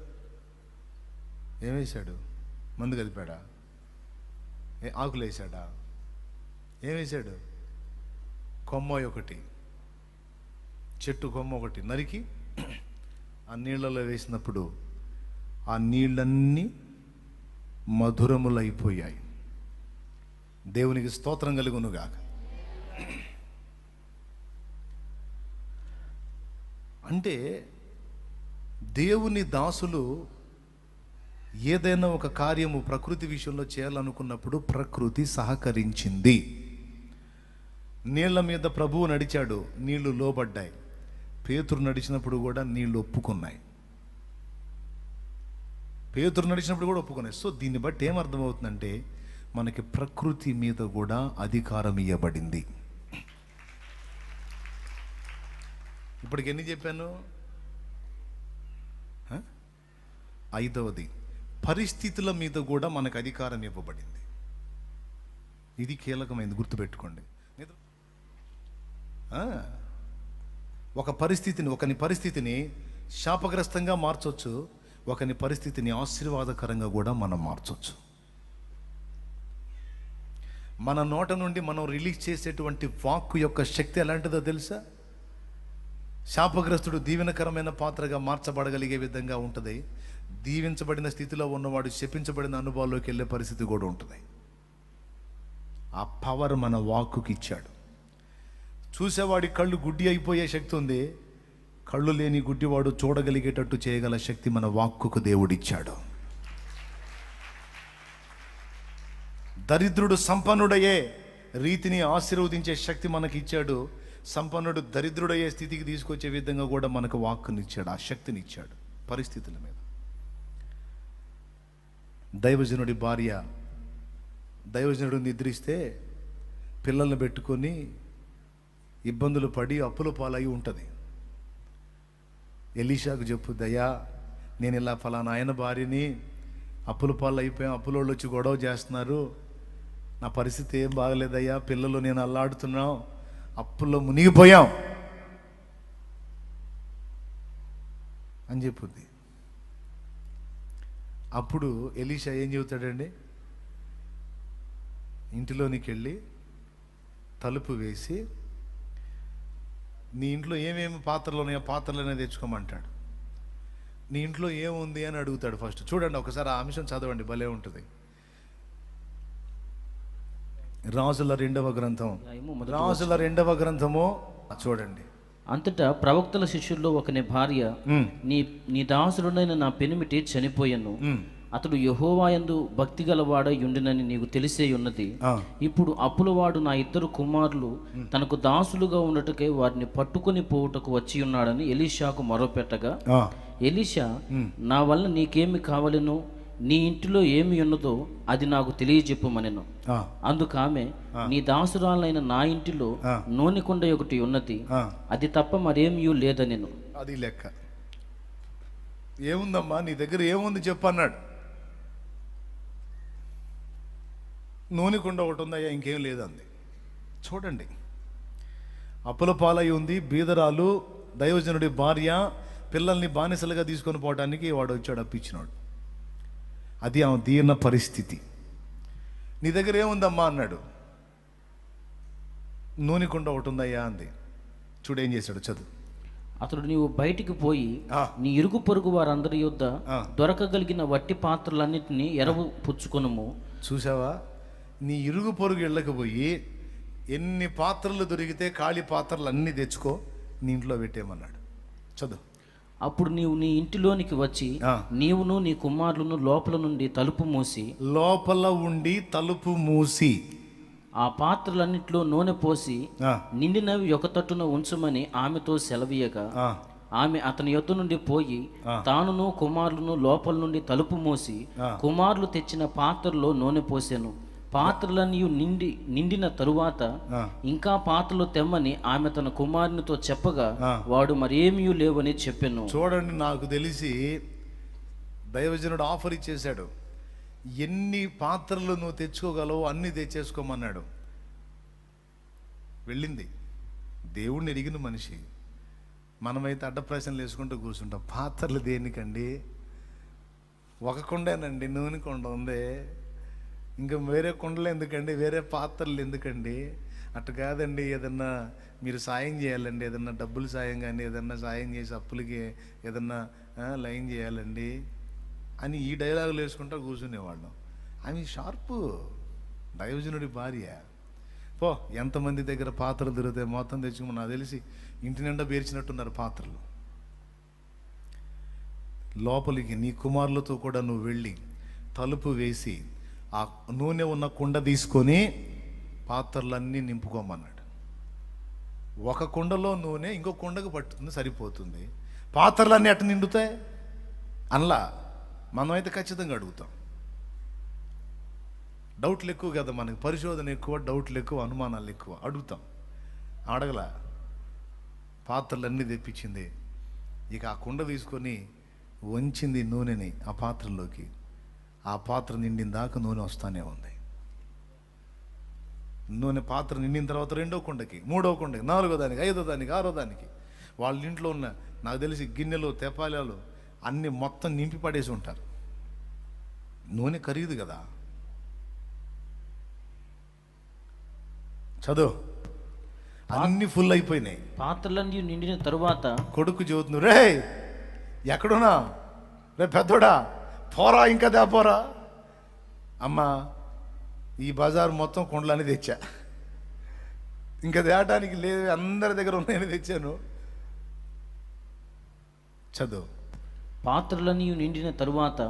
ఏమేశాడు? మందు కలిపాడా? ఆకులు వేసాడా? ఏమేశాడు? కొమ్మ ఒకటి, చెట్టు కొమ్మ ఒకటి నరికి ఆ నీళ్ళలో వేసినప్పుడు ఆ నీళ్ళన్నీ మధురములైపోయాయి. దేవునికి స్తోత్రం కలుగునుగాక. అంటే దేవుని దాసులు ఏదైనా ఒక కార్యము ప్రకృతి విషయంలో చేయాలనుకున్నప్పుడు ప్రకృతి సహకరించింది. నీళ్ల మీద ప్రభువు నడిచాడు, నీళ్లు లోబడ్డాయి. పేతురు నడిచినప్పుడు కూడా నీళ్లు ఒప్పుకున్నాయి. పేతురు నడిచినప్పుడు కూడా ఒప్పుకున్నాయి. సో దీన్ని బట్టి ఏమర్థమవుతుందంటే మనకి ప్రకృతి మీద కూడా అధికారం ఇవ్వబడింది. ఇప్పటికి ఎన్ని చెప్పాను? 5వది, పరిస్థితుల మీద కూడా మనకు అధికారం ఇవ్వబడింది. ఇది కీలకమైనది, గుర్తుపెట్టుకోండి. ఒకని పరిస్థితిని శాపగ్రస్తంగా మార్చొచ్చు, ఒకని పరిస్థితిని ఆశీర్వాదకరంగా కూడా మనం మార్చొచ్చు. మన నోట నుండి మనం రిలీజ్ చేసేటువంటి వాక్కు యొక్క శక్తి ఎలాంటిదో తెలుసా? శాపగ్రస్తుడు దీవెనకరమైన పాత్రగా మార్చబడగలిగే విధంగా ఉంటుంది. దీవించబడిన స్థితిలో ఉన్నవాడు శపించబడిన అనుభవాల్లోకి వెళ్ళే పరిస్థితి కూడా ఉంటుంది. ఆ పవర్ మన వాక్కుకి ఇచ్చాడు. చూసేవాడి కళ్ళు గుడ్డి అయిపోయే శక్తి ఉంది, కళ్ళు లేని గుడ్డివాడు చూడగలిగేటట్టు చేయగల శక్తి మన వాక్కుకు దేవుడిచ్చాడు. దరిద్రుడు సంపన్నుడయ్యే రీతిని ఆశీర్వదించే శక్తి మనకి ఇచ్చాడు. సంపన్నుడు దరిద్రుడయ్యే స్థితికి తీసుకొచ్చే విధంగా కూడా మనకు వాక్కునిచ్చాడు, ఆ శక్తిని ఇచ్చాడు. పరిస్థితుల మీద దైవజనుడి భార్య దైవజనుడు నిద్రిస్తే పిల్లల్ని పెట్టుకొని ఇబ్బందులు పడి అప్పుల పాలై ఉంటుంది. ఎలీషాకు చెప్పుద్దయ్యా, నేను ఇలా ఫలానా ఆయన భార్యని అప్పుల పాలు అయిపోయాం, అప్పులోళ్ళు వచ్చి గొడవ చేస్తున్నారు, నా పరిస్థితి ఏం బాగలేదయ్యా, పిల్లలు నేను అల్లాడుతున్నాం, అప్పుల్లో మునిగిపోయాం అని చెప్పుద్ది. అప్పుడు ఎలీషా ఏం చెబుతాడండి? ఇంటిలోనికి వెళ్ళి తలుపు వేసి నీ ఇంట్లో ఏమేమి పాత్రలు ఉన్నాయో పాత్రలనే తెచ్చుకోమంటాడు. నీ ఇంట్లో ఏముంది అని అడుగుతాడు ఫస్ట్. చూడండి ఒకసారి ఆ అంశం చదవండి, భలే ఉంటుంది. రాజుల రెండవ గ్రంథము చూడండి. అంతటా ప్రవక్తల శిష్యుల్లో ఒకని భార్య, నీ దాసుడునైన నా పెనిమిటి చనిపోయెను, అతడు యెహోవాయందు భక్తి గలవాడై ఉండినని నీకు తెలిసే ఉన్నది. ఇప్పుడు అప్పులవాడు నా 2 కుమారులు తనకు దాసులుగా ఉండటకే వారిని పట్టుకొని పోవుటకు వచ్చి ఉన్నాడని ఎలీషాకు మొరపెట్టగా, ఎలీషా, నా వల్ల నీకేమి కావలెనో, నీ ఇంటిలో ఏమి ఉన్నదో అది నాకు తెలియజెప్పుమనెను. అందుకామె, నీ దాసురాలైన నా ఇంటిలో నూనె కుండ ఒకటి ఉన్నది, అది తప్ప మరేమీ లేదనెను. అది లెక్క. ఏముందమ్మా నీ దగ్గర, ఏముంది చెప్పు అన్నాడు. నూనె కుండ ఒకటి ఉందయ్యా, ఇంకేం లేదంది. చూడండి, అప్పుల పాలై ఉంది, బీదరాలు, దైవజనుడి భార్య, పిల్లల్ని బానిసలుగా తీసుకొని పోవడానికి వాడు వచ్చాడు, అప్పించినాడు. అది ఆమె దీన పరిస్థితి. నీ దగ్గర ఏముందమ్మా అన్నాడు. నూనె కుండ ఒకటి ఉందయ్యా అంది. చూడేం చేశాడు, చదువు. అతడు, నీవు బయటికి పోయి నీ ఇరుగు పొరుగు వారందరి యొద్ద దొరకగలిగిన వట్టి పాత్రలన్నిటినీ ఎరవు పుచ్చుకొనుము. చూసావా, నీ ఇరుగు పొరుగు ఇళ్ళకి పోయి ఎన్ని పాత్రలు దొరికితే ఖాళీ పాత్రలు అన్నీ తెచ్చుకో, నీ ఇంట్లో పెట్టేయమన్నాడు. చదువు. అప్పుడు నీవు నీ ఇంటిలోనికి వచ్చి నీవును నీ కుమారులను లోపల నుండి తలుపు మూసి ఆ పాత్రలన్నిట్లో నూనె పోసి నిండినవి ఒక తట్టున ఉంచమని ఆమెతో సెలవీయగా, ఆమె అతని యొద్ద నుండి పోయి తానును కుమారులను లోపల నుండి తలుపు మూసి కుమారులు తెచ్చిన పాత్రలో నూనె పోసెను. పాత్రలన్నీ నిండిన తరువాత ఇంకా పాత్రలు తెమ్మని ఆమె తన కుమారునితో చెప్పగా, వాడు మరేమీ లేవని చెప్పాను. చూడండి, నాకు తెలిసి దైవజనుడు ఆఫర్ ఇచ్చేశాడు. ఎన్ని పాత్రలు నువ్వు తెచ్చుకోగలవు అన్ని తెచ్చేసుకోమన్నాడు. వెళ్ళింది. దేవుణ్ణి ఎరిగిన మనిషి. మనమైతే అడ్డ ప్రశ్నలు వేసుకుంటూ కూర్చుంటాం. పాత్రలు దేనికండి? ఒక కుండేనండి, నూనె కుండ ఉంది, ఇంకా వేరే కుండలు ఎందుకండి, వేరే పాత్రలు ఎందుకండి? అటు కాదండి, ఏదన్నా మీరు సాయం చేయాలండి, ఏదన్నా డబ్బులు సాయం కానీ ఏదన్నా సాయం చేసి అప్పులకి ఏదన్నా లైన్ చేయాలండి అని ఈ డైలాగులు వేసుకుంటూ కూర్చునేవాళ్ళం. ఆమె షార్పు, దైవజనుడి భార్య. పో, ఎంతమంది దగ్గర పాత్రలు దొరుకుతాయి మొత్తం తెచ్చుకుని, నాకు తెలిసి ఇంటి నిండా పేర్చినట్టున్నారు పాత్రలు. లోపలికి నీ కుమారులతో కూడా నువ్వు వెళ్ళి తలుపు వేసి ఆ నూనె ఉన్న కుండ తీసుకొని పాత్రలన్నీ నింపుకోమన్నాడు. ఒక కుండలో నూనె ఇంకో కుండకు పట్టుతుంది, సరిపోతుంది. పాత్రలన్నీ ఎట్ట నిండుతాయి అనలా. మనమైతే ఖచ్చితంగా అడుగుతాం. డౌట్లు ఎక్కువ కదా మనకి, పరిశోధన ఎక్కువ, డౌట్లు ఎక్కువ, అనుమానాలు ఎక్కువ, అడుగుతాం. అడగలా, పాత్రలన్నీ తెప్పించింది. ఇక ఆ కుండ తీసుకొని వంచింది నూనెని ఆ పాత్రలోకి. ఆ పాత్ర నిండిన దాకా నూనె వస్తానే ఉంది. నూనె పాత్ర నిండిన తర్వాత 2వ కుండకి, 3వ కుండకి, 4వ దానికి, 5వ దానికి, 6వ దానికి, వాళ్ళ ఇంట్లో ఉన్న నాకు తెలిసి గిన్నెలు, తెపాలాలు అన్నీ మొత్తం నింపి పడేసి ఉంటారు. నూనె ఖరీదు కదా. చదువు. అన్ని ఫుల్ అయిపోయినాయి. పాత్రలన్నీ నిండిన తరువాత కొడుకు చెబుతున్నాడు, రే ఎక్కడున్నా, రే పెద్దోడా, పోరా, ఇంకా పోరా. అమ్మా, ఈ బజార్ మొత్తం కుండలని తెచ్చా, ఇంకా తేటానికి లేదు, అందరి దగ్గర ఉన్నాయని తెచ్చాను. చదువు. పాత్రలన్నీ నిండిన తరువాత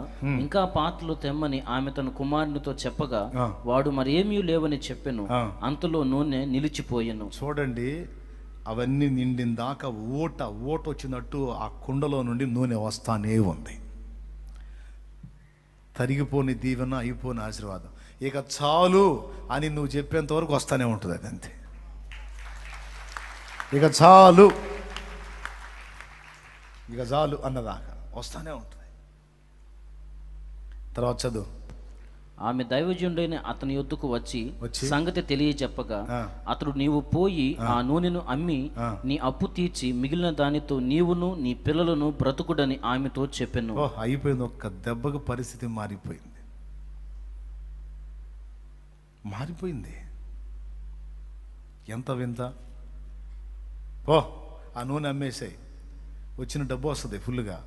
ఇంకా పాత్రలు తెమ్మని ఆమె తన కుమారునితో చెప్పగా, వాడు మరేమీ లేవని చెప్పెను. అంతలో నూనె నిలిచిపోయెను. చూడండి, అవన్నీ నిండిన దాకా ఓట వచ్చినట్టు ఆ కుండలో నుండి నూనె వస్తానే ఉంది. తరిగిపోని దీవెన, అయిపోని ఆశీర్వాదం. ఇక చాలు అని నువ్వు చెప్పేంత వరకు వస్తానే ఉంటుంది. అది అంతే. ఇక చాలు అన్నదాకా వస్తానే ఉంటుంది. తర్వాత చదువు. ఆమె దైవజనుడైన అతని యొద్దకు వచ్చి సంగతి తెలియజెప్పగా, అతడు, నీవు పోయి ఆ నూనెను అమ్మి నీ అప్పు తీర్చి మిగిలిన దానితో నీవును నీ పిల్లలను బ్రతుకుడని ఆమెతో చెప్పెను. అయిపోయింది. ఒక్క దెబ్బకు పరిస్థితి మారిపోయింది. ఎంత వింత. ఆ నూనె అమ్మేసాయి, వచ్చిన డబ్బు వస్తుంది ఫుల్గా.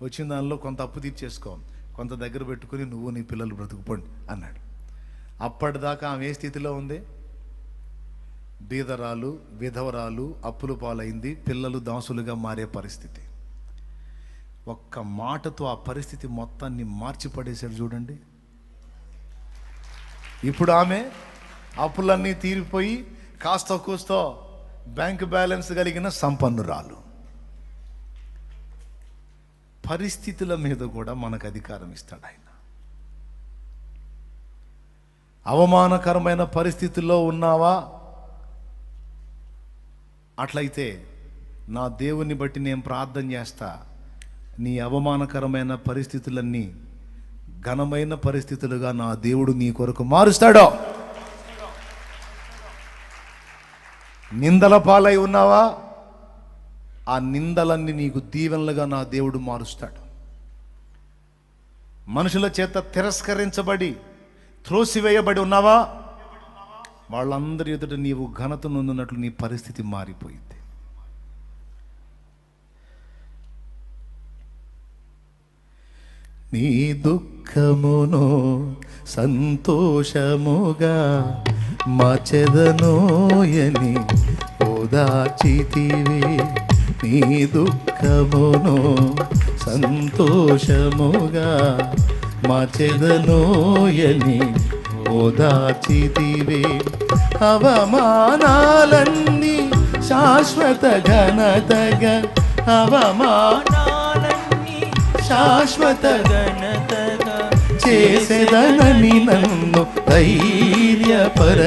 వచ్చిన దానిలో కొంత అప్పు తీర్చేసుకో, కొంత దగ్గర పెట్టుకుని నువ్వు నీ పిల్లలు బ్రతుకుపోండి అన్నాడు. అప్పటిదాకా ఆమె ఏ స్థితిలో ఉంది? బీదరాలు, విధవరాలు, అప్పుల పాలైంది, పిల్లలు దాసులుగా మారే పరిస్థితి. ఒక్క మాటతో ఆ పరిస్థితి మొత్తాన్ని మార్చిపడేశాడు చూడండి. ఇప్పుడు ఆమె అప్పులన్నీ తీరిపోయి కాస్త కూస్తో బ్యాంక్ బ్యాలెన్స్ కలిగిన సంపన్నురాలు. పరిస్థితుల మీద కూడా మనకు అధికారం ఇస్తాడు ఆయన. అవమానకరమైన పరిస్థితుల్లో ఉన్నావా? అట్లయితే నా దేవుని బట్టి నేను ప్రార్థన చేస్తా, నీ అవమానకరమైన పరిస్థితులన్నీ ఘనమైన పరిస్థితులుగా నా దేవుడు నీ కొరకు మారుస్తాడు. నిందల పాలై ఉన్నావా? ఆ నిందలన్నీ నీకు దీవెనలుగా నా దేవుడు మారుస్తాడు. మనుషుల చేత తిరస్కరించబడి త్రోసివేయబడి ఉన్నావా? వాళ్ళందరి ఎదుట నీవు ఘనత నొందినట్లు నీ పరిస్థితి మారిపోయింది. నీ దుఃఖమును సంతోషముగా మార్చెదనోయని ఓదార్చితివి. నీ దుఃఖమును సంతోషముగా మార్చెదనోయని ఓదార్చితివి. అవమానాలన్నీ శాశ్వత ఘనతగా, అవమానాలన్నీ శాశ్వత ఘనతగా చేసేదనని నన్ను ధైర్యపరచితివి.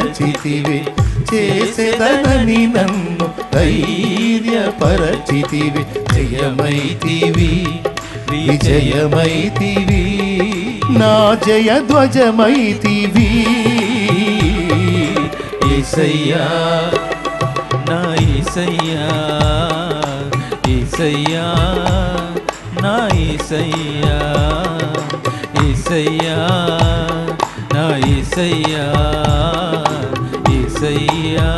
చేసేదనని నన్ను ధైర్యపరచితివి. జయమైతివి, విజయమైతివి, నా జయ ధ్వజమైతివి. యేసయ్యా, నా యేసయ్యా, యేసయ్యా, నా యేసయ్యా, యేసయ్యా, నా యేసయ్యా, యేసయ్యా,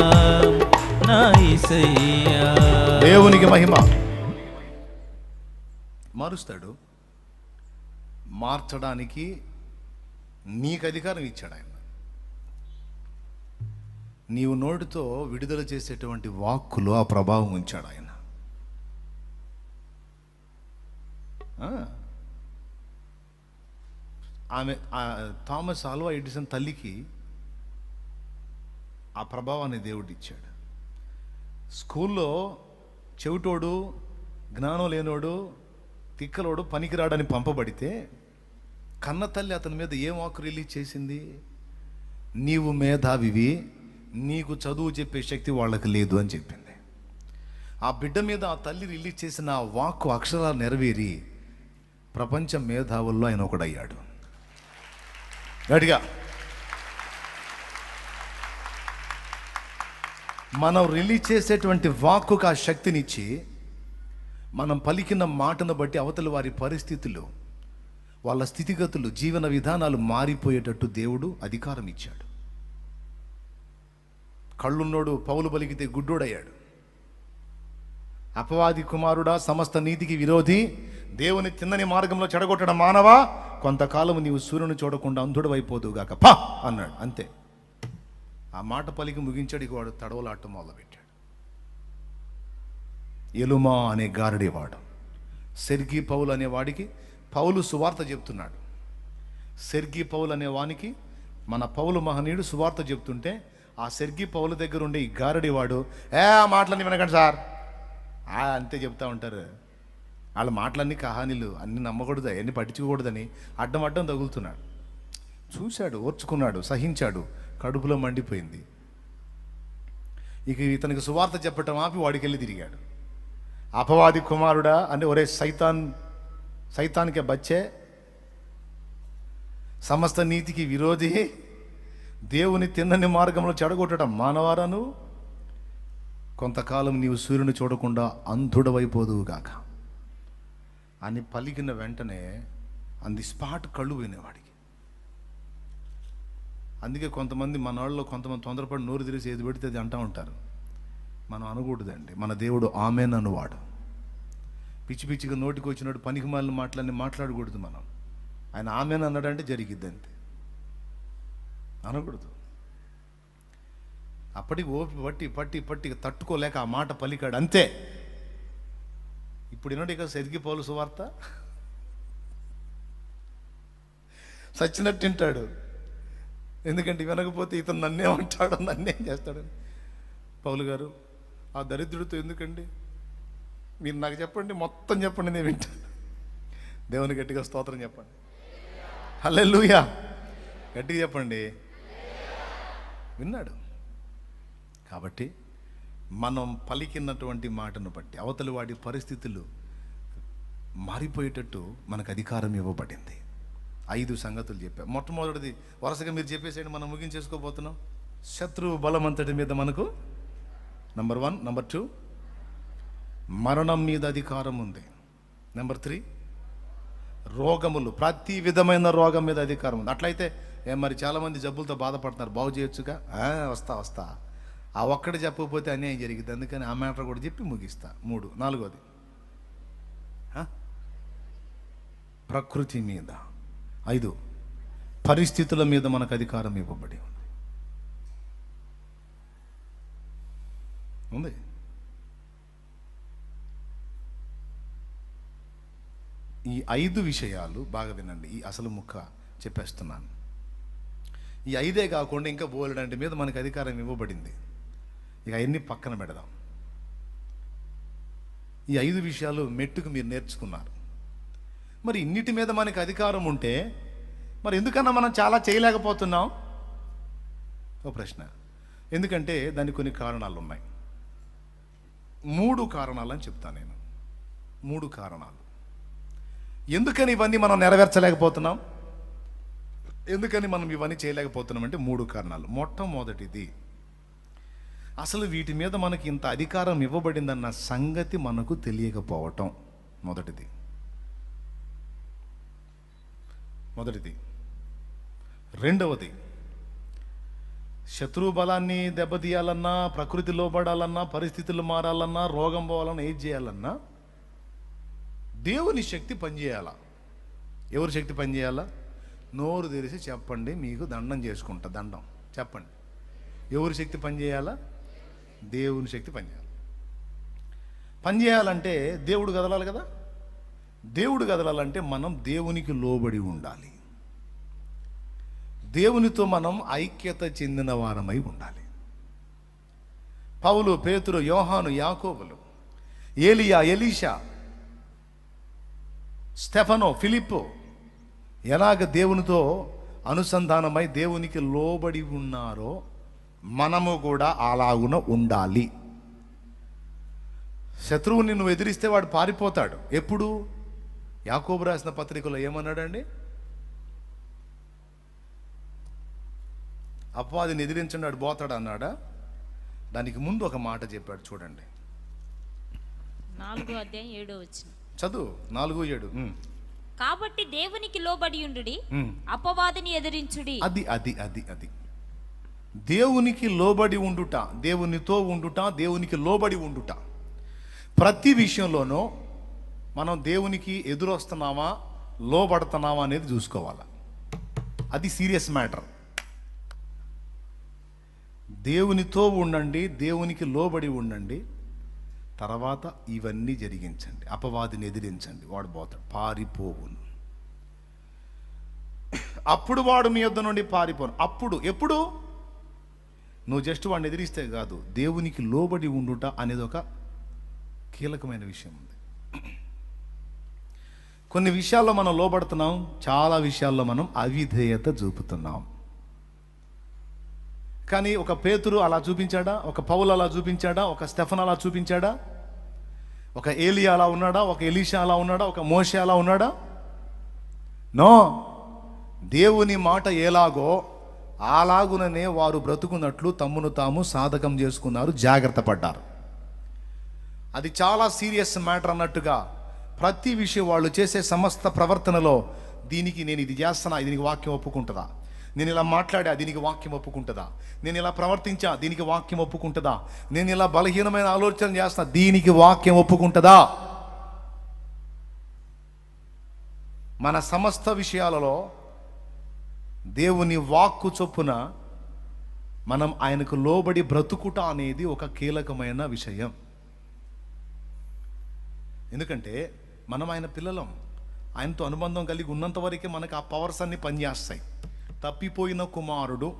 నా యేసయ్యా. దేవునికి మహిమ. మారుస్తాడు. మార్చడానికి నీకు అధికారం ఇచ్చాడు ఆయన. నీవు నోటితో విడుదల చేసేటువంటి వాక్కులో ఆ ప్రభావం ఉంచాడు ఆయన. ఆమె థామస్ ఆల్వా ఎడిసన్ తల్లికి ఆ ప్రభావాన్ని దేవుడు ఇచ్చాడు. స్కూల్లో చెవిటోడు, జ్ఞానం లేనోడు, తిక్కలోడు పనికిరాడని పంపబడితే కన్న తల్లి అతని మీద ఏం వాక్కు రిలీజ్ చేసింది? నీవు మేధావివి, నీకు చదువు చెప్పే శక్తి వాళ్ళకి లేదు అని చెప్పింది. ఆ బిడ్డ మీద ఆ తల్లి రిలీజ్ చేసిన ఆ వాక్కు అక్షరాలు నెరవేరి ప్రపంచ మేధావుల్లో ఆయన ఒకడయ్యాడు. గట్టిగా మనం రిలీజ్ చేసేటువంటి వాక్కుకు ఆ శక్తినిచ్చి మనం పలికిన మాటను బట్టి అవతల వారి పరిస్థితులు, వాళ్ళ స్థితిగతులు, జీవన విధానాలు మారిపోయేటట్టు దేవుడు అధికారం ఇచ్చాడు. కళ్ళున్నోడు పౌలు పలికితే గుడ్డోడయ్యాడు. అపవాది కుమారుడా, సమస్త నీతికి విరోధి, దేవుని తిన్నని మార్గంలో చెడగొట్టడం మానవా, కొంతకాలం నీవు సూర్యుని చూడకుండా అంధుడు అయిపోదుగాక పా అన్నాడు. అంతే. ఆ మాట పలికి ముగించాడు. వాడు తడవలాటం మొదలుపెట్టాడు. ఎలుమా అనే గారడేవాడు, సెర్గీ పౌలు అనేవాడికి పౌలు సువార్త చెప్తున్నాడు. సెర్గీ పౌలు అనే వానికి మన పౌలు మహనీయుడు సువార్త చెప్తుంటే ఆ సెర్గీ పౌలు దగ్గర ఉండే ఈ గారడేవాడు, ఆ మాటలన్నీ వినకండి సార్, అంతే చెప్తా ఉంటారు. వాళ్ళ మాటలన్నీ కహానీలు, అన్ని నమ్మకూడదు, అన్ని పట్టించుకోకూడదని అడ్డం అడ్డం తగులుతున్నాడు. చూశాడు, ఓర్చుకున్నాడు, సహించాడు. కడుపులో మండిపోయింది. ఇక ఇతనికి సువార్త చెప్పటం ఆపి వాడికి వెళ్ళి తిరిగాడు. అపవాది కుమారుడా అంటే, ఒరే సైతానికే బచ్చే, సమస్త నీతికి విరోధి, దేవుని తిన్నని మార్గంలో చెడగొట్టడం మానవారాను, కొంతకాలం నీవు సూర్యుని చూడకుండా అంధుడవైపోదువుగాక అని పలికిన వెంటనే అంది స్పాట్ కళ్ళు పోయినవాడికి. అందుకే కొంతమంది మన వాళ్ళలో కొంతమంది తొందరపడి నోరు తిరిగి ఏది పెడితే అది అంటూ ఉంటారు. మనం అనకూడదండి. మన దేవుడు ఆమెన్ అనువాడు. పిచ్చి పిచ్చిగా నోటికి వచ్చినట్టు పనికి మాలిన మాటలన్నీ మాట్లాడకూడదు మనం. ఆయన ఆమెను అన్నాడంటే జరిగిద్ది అంతే, అనకూడదు. అప్పటికి ఓపి పట్టి పట్టి పట్టి తట్టుకోలేక ఆ మాట పలికాడు అంతే. ఇప్పుడు విన్నాడు ఇక సెదికి పౌలు సువార్త, సచ్చినట్టు వింటాడు. ఎందుకంటే వినకపోతే ఇతను నన్నేమంటాడు, నన్నేం చేస్తాడని. పౌలు గారు, ఆ దరిద్రుడితో ఎందుకండి, మీరు నాకు చెప్పండి, మొత్తం చెప్పండి, నేను వింటాను. దేవుని గట్టిగా స్తోత్రం చెప్పండి. హల్లెలూయా, గట్టిగా చెప్పండి. విన్నాడు. కాబట్టి మనం పలికినటువంటి మాటను బట్టి అవతలి వాడి పరిస్థితులు మారిపోయేటట్టు మనకు అధికారం ఇవ్వబడింది. 5 సంగతులు చెప్పాం. మొట్టమొదటిది వరుసగా మీరు చెప్పేసేయండి, మనం ముగించేసుకోబోతున్నాం. శత్రువు బలమంతటి మీద మనకు నంబర్ 1. నంబర్ 2, మరణం మీద అధికారం ఉంది. నంబర్ 3, రోగములు, ప్రతి విధమైన రోగం మీద అధికారం ఉంది. అట్లయితే మరి చాలామంది జబ్బులతో బాధపడుతున్నారు, బాగు చేయొచ్చుగా. వస్తా ఆ ఒక్కటి చెప్పకపోతే అన్యాయం జరిగింది, అందుకని ఆ మ్యాటర్ కూడా చెప్పి ముగిస్తా. 3. 4వది ప్రకృతి మీద. 5, పరిస్థితుల మీద మనకు అధికారం ఇవ్వబడి ఉంది. ఈ 5 విషయాలు బాగా వినండి, ఈ అసలు ముక్క చెప్పేస్తున్నాను. ఈ 5 కాకుండా ఇంకా బోలెడంటి మీద మనకు అధికారం ఇవ్వబడింది. ఇక అవన్నీ పక్కన పెడదాం. ఈ 5 విషయాలు మెట్టుకు మీరు నేర్చుకున్నారు. మరి ఇన్నిటి మీద మనకి అధికారం ఉంటే మరి ఎందుకన్నా మనం చాలా చేయలేకపోతున్నాం? ఓ ప్రశ్న. ఎందుకంటే దానికి కొన్ని కారణాలు ఉన్నాయి. 3 కారణాలు అని చెప్తాను నేను. 3 కారణాలు. ఎందుకని ఇవన్నీ మనం నెరవేర్చలేకపోతున్నాం, ఎందుకని మనం ఇవన్నీ చేయలేకపోతున్నాం అంటే 3 కారణాలు. మొట్టమొదటిది, అసలు వీటి మీద మనకి ఇంత అధికారం ఇవ్వబడిందన్న సంగతి మనకు తెలియకపోవటం మొదటిది. రెండవది, శత్రు బలాన్ని దెబ్బతీయాలన్నా, ప్రకృతి లోబడాలన్నా, పరిస్థితులు మారాలన్నా, రోగం పోవాలన్నా, ఏది చేయాలన్నా దేవుని శక్తి పనిచేయాలా. ఎవరి శక్తి పనిచేయాలా? నోరు తెరిచి చెప్పండి, మీకు దండం చేసుకుంటా. దండం చెప్పండి. ఎవరి శక్తి పనిచేయాలా? దేవుని శక్తి పనిచేయాలి. పనిచేయాలంటే దేవుడు కదలాలి కదా. దేవుడు కదలాలంటే మనం దేవునికి లోబడి ఉండాలి. దేవునితో మనం ఐక్యత చెందిన వారమై ఉండాలి. పౌలు, పేతురు, యోహాను, యాకోబులు, ఏలియా, ఎలీషా, స్టెఫనో, ఫిలిప్పో ఎలాగ దేవునితో అనుసంధానమై దేవునికి లోబడి ఉన్నారో మనము కూడా అలాగున ఉండాలి. శత్రువుని నువ్వు ఎదిరిస్తే వాడు పారిపోతాడు. ఎప్పుడు? యాకోబు రాసిన పత్రికలో ఏమన్నాడండి? అపవాదిని ఎదిరించండి, వాడు పోతాడు అన్నాడా? దానికి ముందు ఒక మాట చెప్పాడు చూడండి. 4:7 చదువు. 4:7. కాబట్టి దేవునికి లోబడి ఉండుడి, అపవాదిని ఎదిరించుడి. అది దేవునికి లోబడి ఉండుట, దేవునితో ఉండుట, దేవునికి లోబడి ఉండుట. ప్రతి విషయంలోనూ మనం దేవునికి ఎదురొస్తున్నామా, లోబడుతున్నామా అనేది చూసుకోవాలి. అది సీరియస్ మ్యాటర్. దేవునితో ఉండండి, దేవునికి లోబడి ఉండండి, తర్వాత ఇవన్నీ జరిగించండి. అపవాదిని ఎదిరించండి, వాడు పోతాడు, పారిపోవును. అప్పుడు వాడు మీ యొద్ద నుండి పారిపోను. అప్పుడు ఎప్పుడు? నువ్వు జస్ట్ వాడిని ఎదిరిస్తే కాదు, దేవునికి లోబడి ఉండుట అనేది ఒక కీలకమైన విషయం ఉంది. కొన్ని విషయాల్లో మనం లోబడుతున్నాం, చాలా విషయాల్లో మనం అవిధేయత చూపుతున్నాం. కానీ ఒక పేతురు అలా చూపించాడా? ఒక పౌలు అలా చూపించాడా? ఒక స్టెఫన్ అలా చూపించాడా? ఒక ఏలియా అలా ఉన్నాడా? ఒక ఎలీషా అలా ఉన్నాడా? ఒక మోషే అలా ఉన్నాడా? నో. దేవుని మాట ఎలాగో అలాగుననే వారు బ్రతుకున్నట్లు తమ్మును తాము సాధకం చేసుకున్నారు, జాగ్రత్త పడ్డారు. అది చాలా సీరియస్ మ్యాటర్ అన్నట్టుగా ప్రతి విషయం వాళ్ళు చేసే సమస్త ప్రవర్తనలో దీనికి నేను ఇది చేస్తున్నా, దీనికి వాక్యం ఒప్పుకుంటుందా? నేను ఇలా మాట్లాడా, దీనికి వాక్యం ఒప్పుకుంటుందా? నేను ఇలా ప్రవర్తించా, దీనికి వాక్యం ఒప్పుకుంటుందా? నేను ఇలా బలహీనమైన ఆలోచన చేస్తా, దీనికి వాక్యం ఒప్పుకుంటుందా? మన సమస్త విషయాలలో దేవుని వాక్కు చొప్పున మనం ఆయనకు లోబడి బ్రతుకుట అనేది ఒక కీలకమైన విషయం. ఎందుకంటే మనం ఆయన పిల్లలం. ఆయనతో అనుబంధం కలిగి ఉన్నంత వరకే మనకు ఆ పవర్స్ అన్ని పనిచేస్తాయి. తప్పిపోయిన కుమారుడు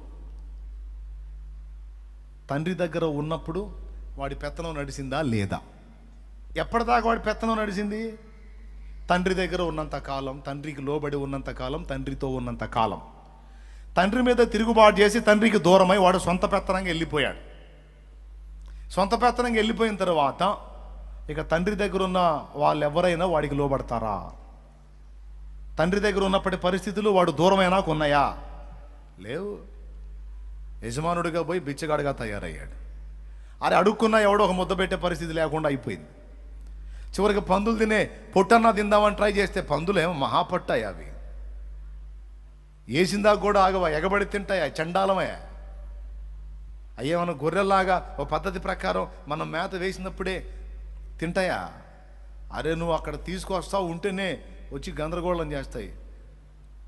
తండ్రి దగ్గర ఉన్నప్పుడు వాడి పెత్తనం నడిచిందా లేదా? ఎప్పటిదాకా వాడి పెత్తనం నడిచింది? తండ్రి దగ్గర ఉన్నంత కాలం, తండ్రికి లోబడి ఉన్నంత కాలం, తండ్రితో ఉన్నంత కాలం. తండ్రి మీద తిరుగుబాటు చేసి తండ్రికి దూరమై వాడు సొంత పెత్తనంగా వెళ్ళిపోయాడు. సొంత పెత్తనంగా వెళ్ళిపోయిన తర్వాత ఇక తండ్రి దగ్గర ఉన్న వాళ్ళు ఎవరైనా వాడికి లోబడతారా? తండ్రి దగ్గర ఉన్నప్పటి పరిస్థితులు వాడు దూరమైనా కొన్నాయా? లేవు. యజమానుడిగా పోయి బిచ్చగాడిగా తయారయ్యాడు. అరే అడుక్కున్నా ఎవడో ఒక ముద్ద పెట్టే పరిస్థితి లేకుండా అయిపోయింది. చివరికి పందులు తినే పొట్టన్నా తిందామని ట్రై చేస్తే పందులేమో మహాపట్టాయి. అవి వేసిందాక కూడా ఆగవా, ఎగబడి తింటాయా, చండాలమయ్యా. అయ్యేమన్నా గొర్రెల్లాగా ఓ పద్ధతి ప్రకారం మనం మేత వేసినప్పుడే తింటాయా? అరే నువ్వు అక్కడ తీసుకొస్తావు ఉంటేనే వచ్చి గందరగోళం చేస్తాయి,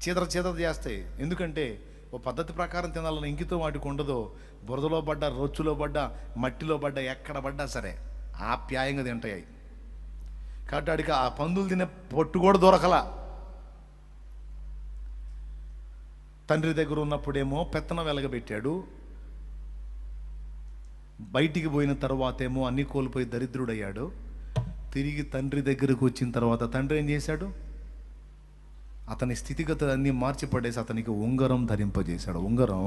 చీదర చేస్తాయి. ఎందుకంటే ఓ పద్ధతి ప్రకారం తినాలని ఇంకితో వాటికి ఉండదు. బురదలో పడ్డా, రొచ్చులో పడ్డా, మట్టిలో పడ్డా, ఎక్కడ పడ్డా సరే ఆప్యాయంగా తింటాయి. కాబట్టి వాడికి ఆ పందులు తినే పొట్టు కూడా దొరకలా. తండ్రి దగ్గర ఉన్నప్పుడేమో పెత్తనం వెలగబెట్టాడు, బయటికి పోయిన తర్వాతేమో అన్నీ కోల్పోయి దరిద్రుడయ్యాడు. తిరిగి తండ్రి దగ్గరకు వచ్చిన తర్వాత తండ్రి ఏం చేశాడు? అతని స్థితిగతులన్నీ మార్చిపడేసి అతనికి ఉంగరం ధరింపజేశాడు. ఉంగరం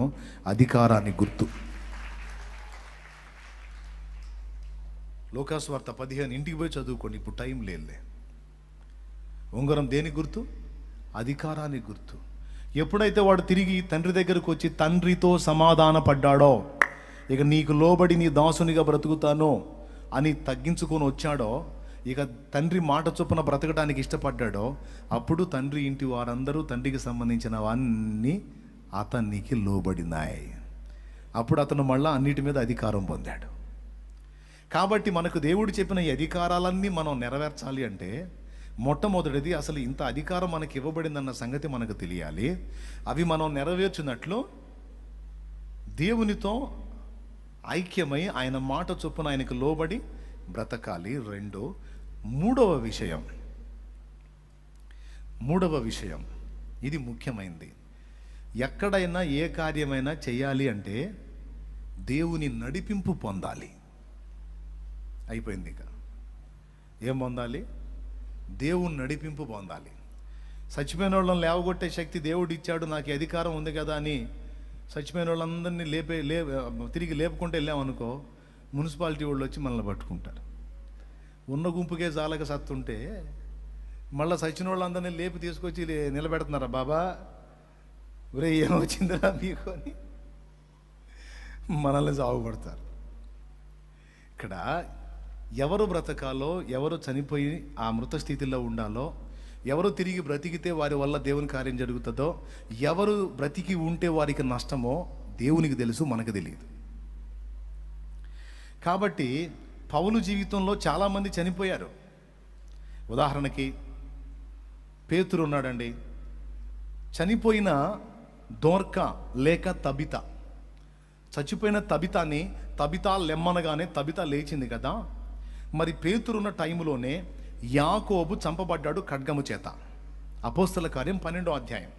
అధికారానికి గుర్తు. లోకాసువార్త 15 ఇంటికి పోయి చదువుకోండి, ఇప్పుడు టైం లేదులే. ఉంగరం దేనికి గుర్తు? అధికారానికి గుర్తు. ఎప్పుడైతే వాడు తిరిగి తండ్రి దగ్గరకు వచ్చి తండ్రితో సమాధాన పడ్డాడో, ఇక నీకు లోబడి నీ దాసునిగా బ్రతుకుతాను అని తగ్గించుకొని వచ్చాడో, ఇక తండ్రి మాట చొప్పున బ్రతకడానికి ఇష్టపడ్డాడో, అప్పుడు తండ్రి ఇంటి వారందరూ తండ్రికి సంబంధించినవన్నీ అతనికి లోబడినాయి. అప్పుడు అతను మళ్ళా అన్నిటి మీద అధికారం పొందాడు. కాబట్టి మనకు దేవుడు చెప్పిన ఈ అధికారాలన్నీ మనం నెరవేర్చాలి అంటే మొట్టమొదటిది అసలు ఇంత అధికారం మనకి ఇవ్వబడిందన్న సంగతి మనకు తెలియాలి. అవి మనం నెరవేర్చినట్లు దేవునితో ఐక్యమై ఆయన మాట చొప్పున ఆయనకు లోబడి బ్రతకాలి. మూడవ విషయం ఇది ముఖ్యమైనది. ఎక్కడైనా ఏ కార్యమైనా చేయాలి అంటే దేవుని నడిపింపు పొందాలి. అయిపోయింది. ఇక ఏం పొందాలి? దేవుని నడిపింపు పొందాలి. చచ్చిపోయిన వాళ్ళని లేవగొట్టే శక్తి దేవుడు ఇచ్చాడు, నాకు ఈ అధికారం ఉంది కదా అని చచ్చిపోయిన వాళ్ళందరినీ తిరిగి లేపుకుంటూ వెళ్ళామనుకో, మున్సిపాలిటీ వాళ్ళు వచ్చి మనల్ని పట్టుకుంటారు. ఉన్న గుంపుకే జాలక సత్తుంటే మళ్ళీ చచ్చిన వాళ్ళందరినీ లేపి తీసుకొచ్చి నిలబెడుతున్నారా బాబా, ఒరే ఏమొచ్చిందిరా మీకు అని మనల్ని సాగుపడతారు. ఇక్కడ ఎవరు బ్రతకాలో, ఎవరు చనిపోయి ఆ మృత స్థితిలో ఉండాలో, ఎవరు తిరిగి బ్రతికితే వారి వల్ల దేవుని కార్యం జరుగుతుందో, ఎవరు బ్రతికి ఉంటే వారికి నష్టమో దేవునికి తెలుసు, మనకు తెలియదు. కాబట్టి పౌలు జీవితంలో చాలామంది చనిపోయారు. ఉదాహరణకి పేతురు ఉన్నాడండి. చనిపోయిన దోర్కా లేక తబిత, చచ్చిపోయిన తబితా లెమ్మనగానే తబిత లేచింది కదా. మరి పేతురున్న టైంలోనే యాకోబు చంపబడ్డాడు ఖడ్గము చేత. అపోస్తల కార్యం 12వ అధ్యాయం.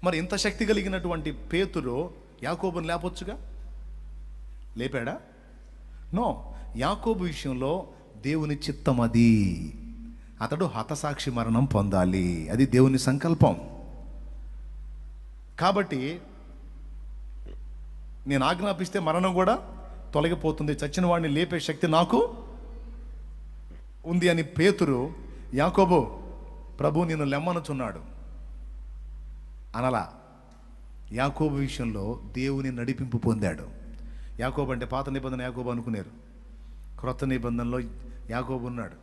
మరి ఇంత శక్తి కలిగినటువంటి పేతురు యాకోబుని లేపొచ్చుగా? లేపాడా? నో. యాకోబు విషయంలో దేవుని చిత్తం అది. అతడు హతసాక్షి మరణం పొందాలి, అది దేవుని సంకల్పం. కాబట్టి నేను ఆజ్ఞాపిస్తే మరణం కూడా తొలగిపోతుంది, చచ్చిన వాడిని లేపే శక్తి నాకు ఉంది అని పేతురు యాకోబు ప్రభు నిన్ను లెమ్మనుచున్నాడు అనలా. యాకోబు విషయంలో దేవుని నడిపింపు పొందాడు. యాకోబు అంటే పాత నిబంధన యాకోబు అనుకునేరు. క్రొత్త నిబంధనలో యాకోబు ఉన్నాడు.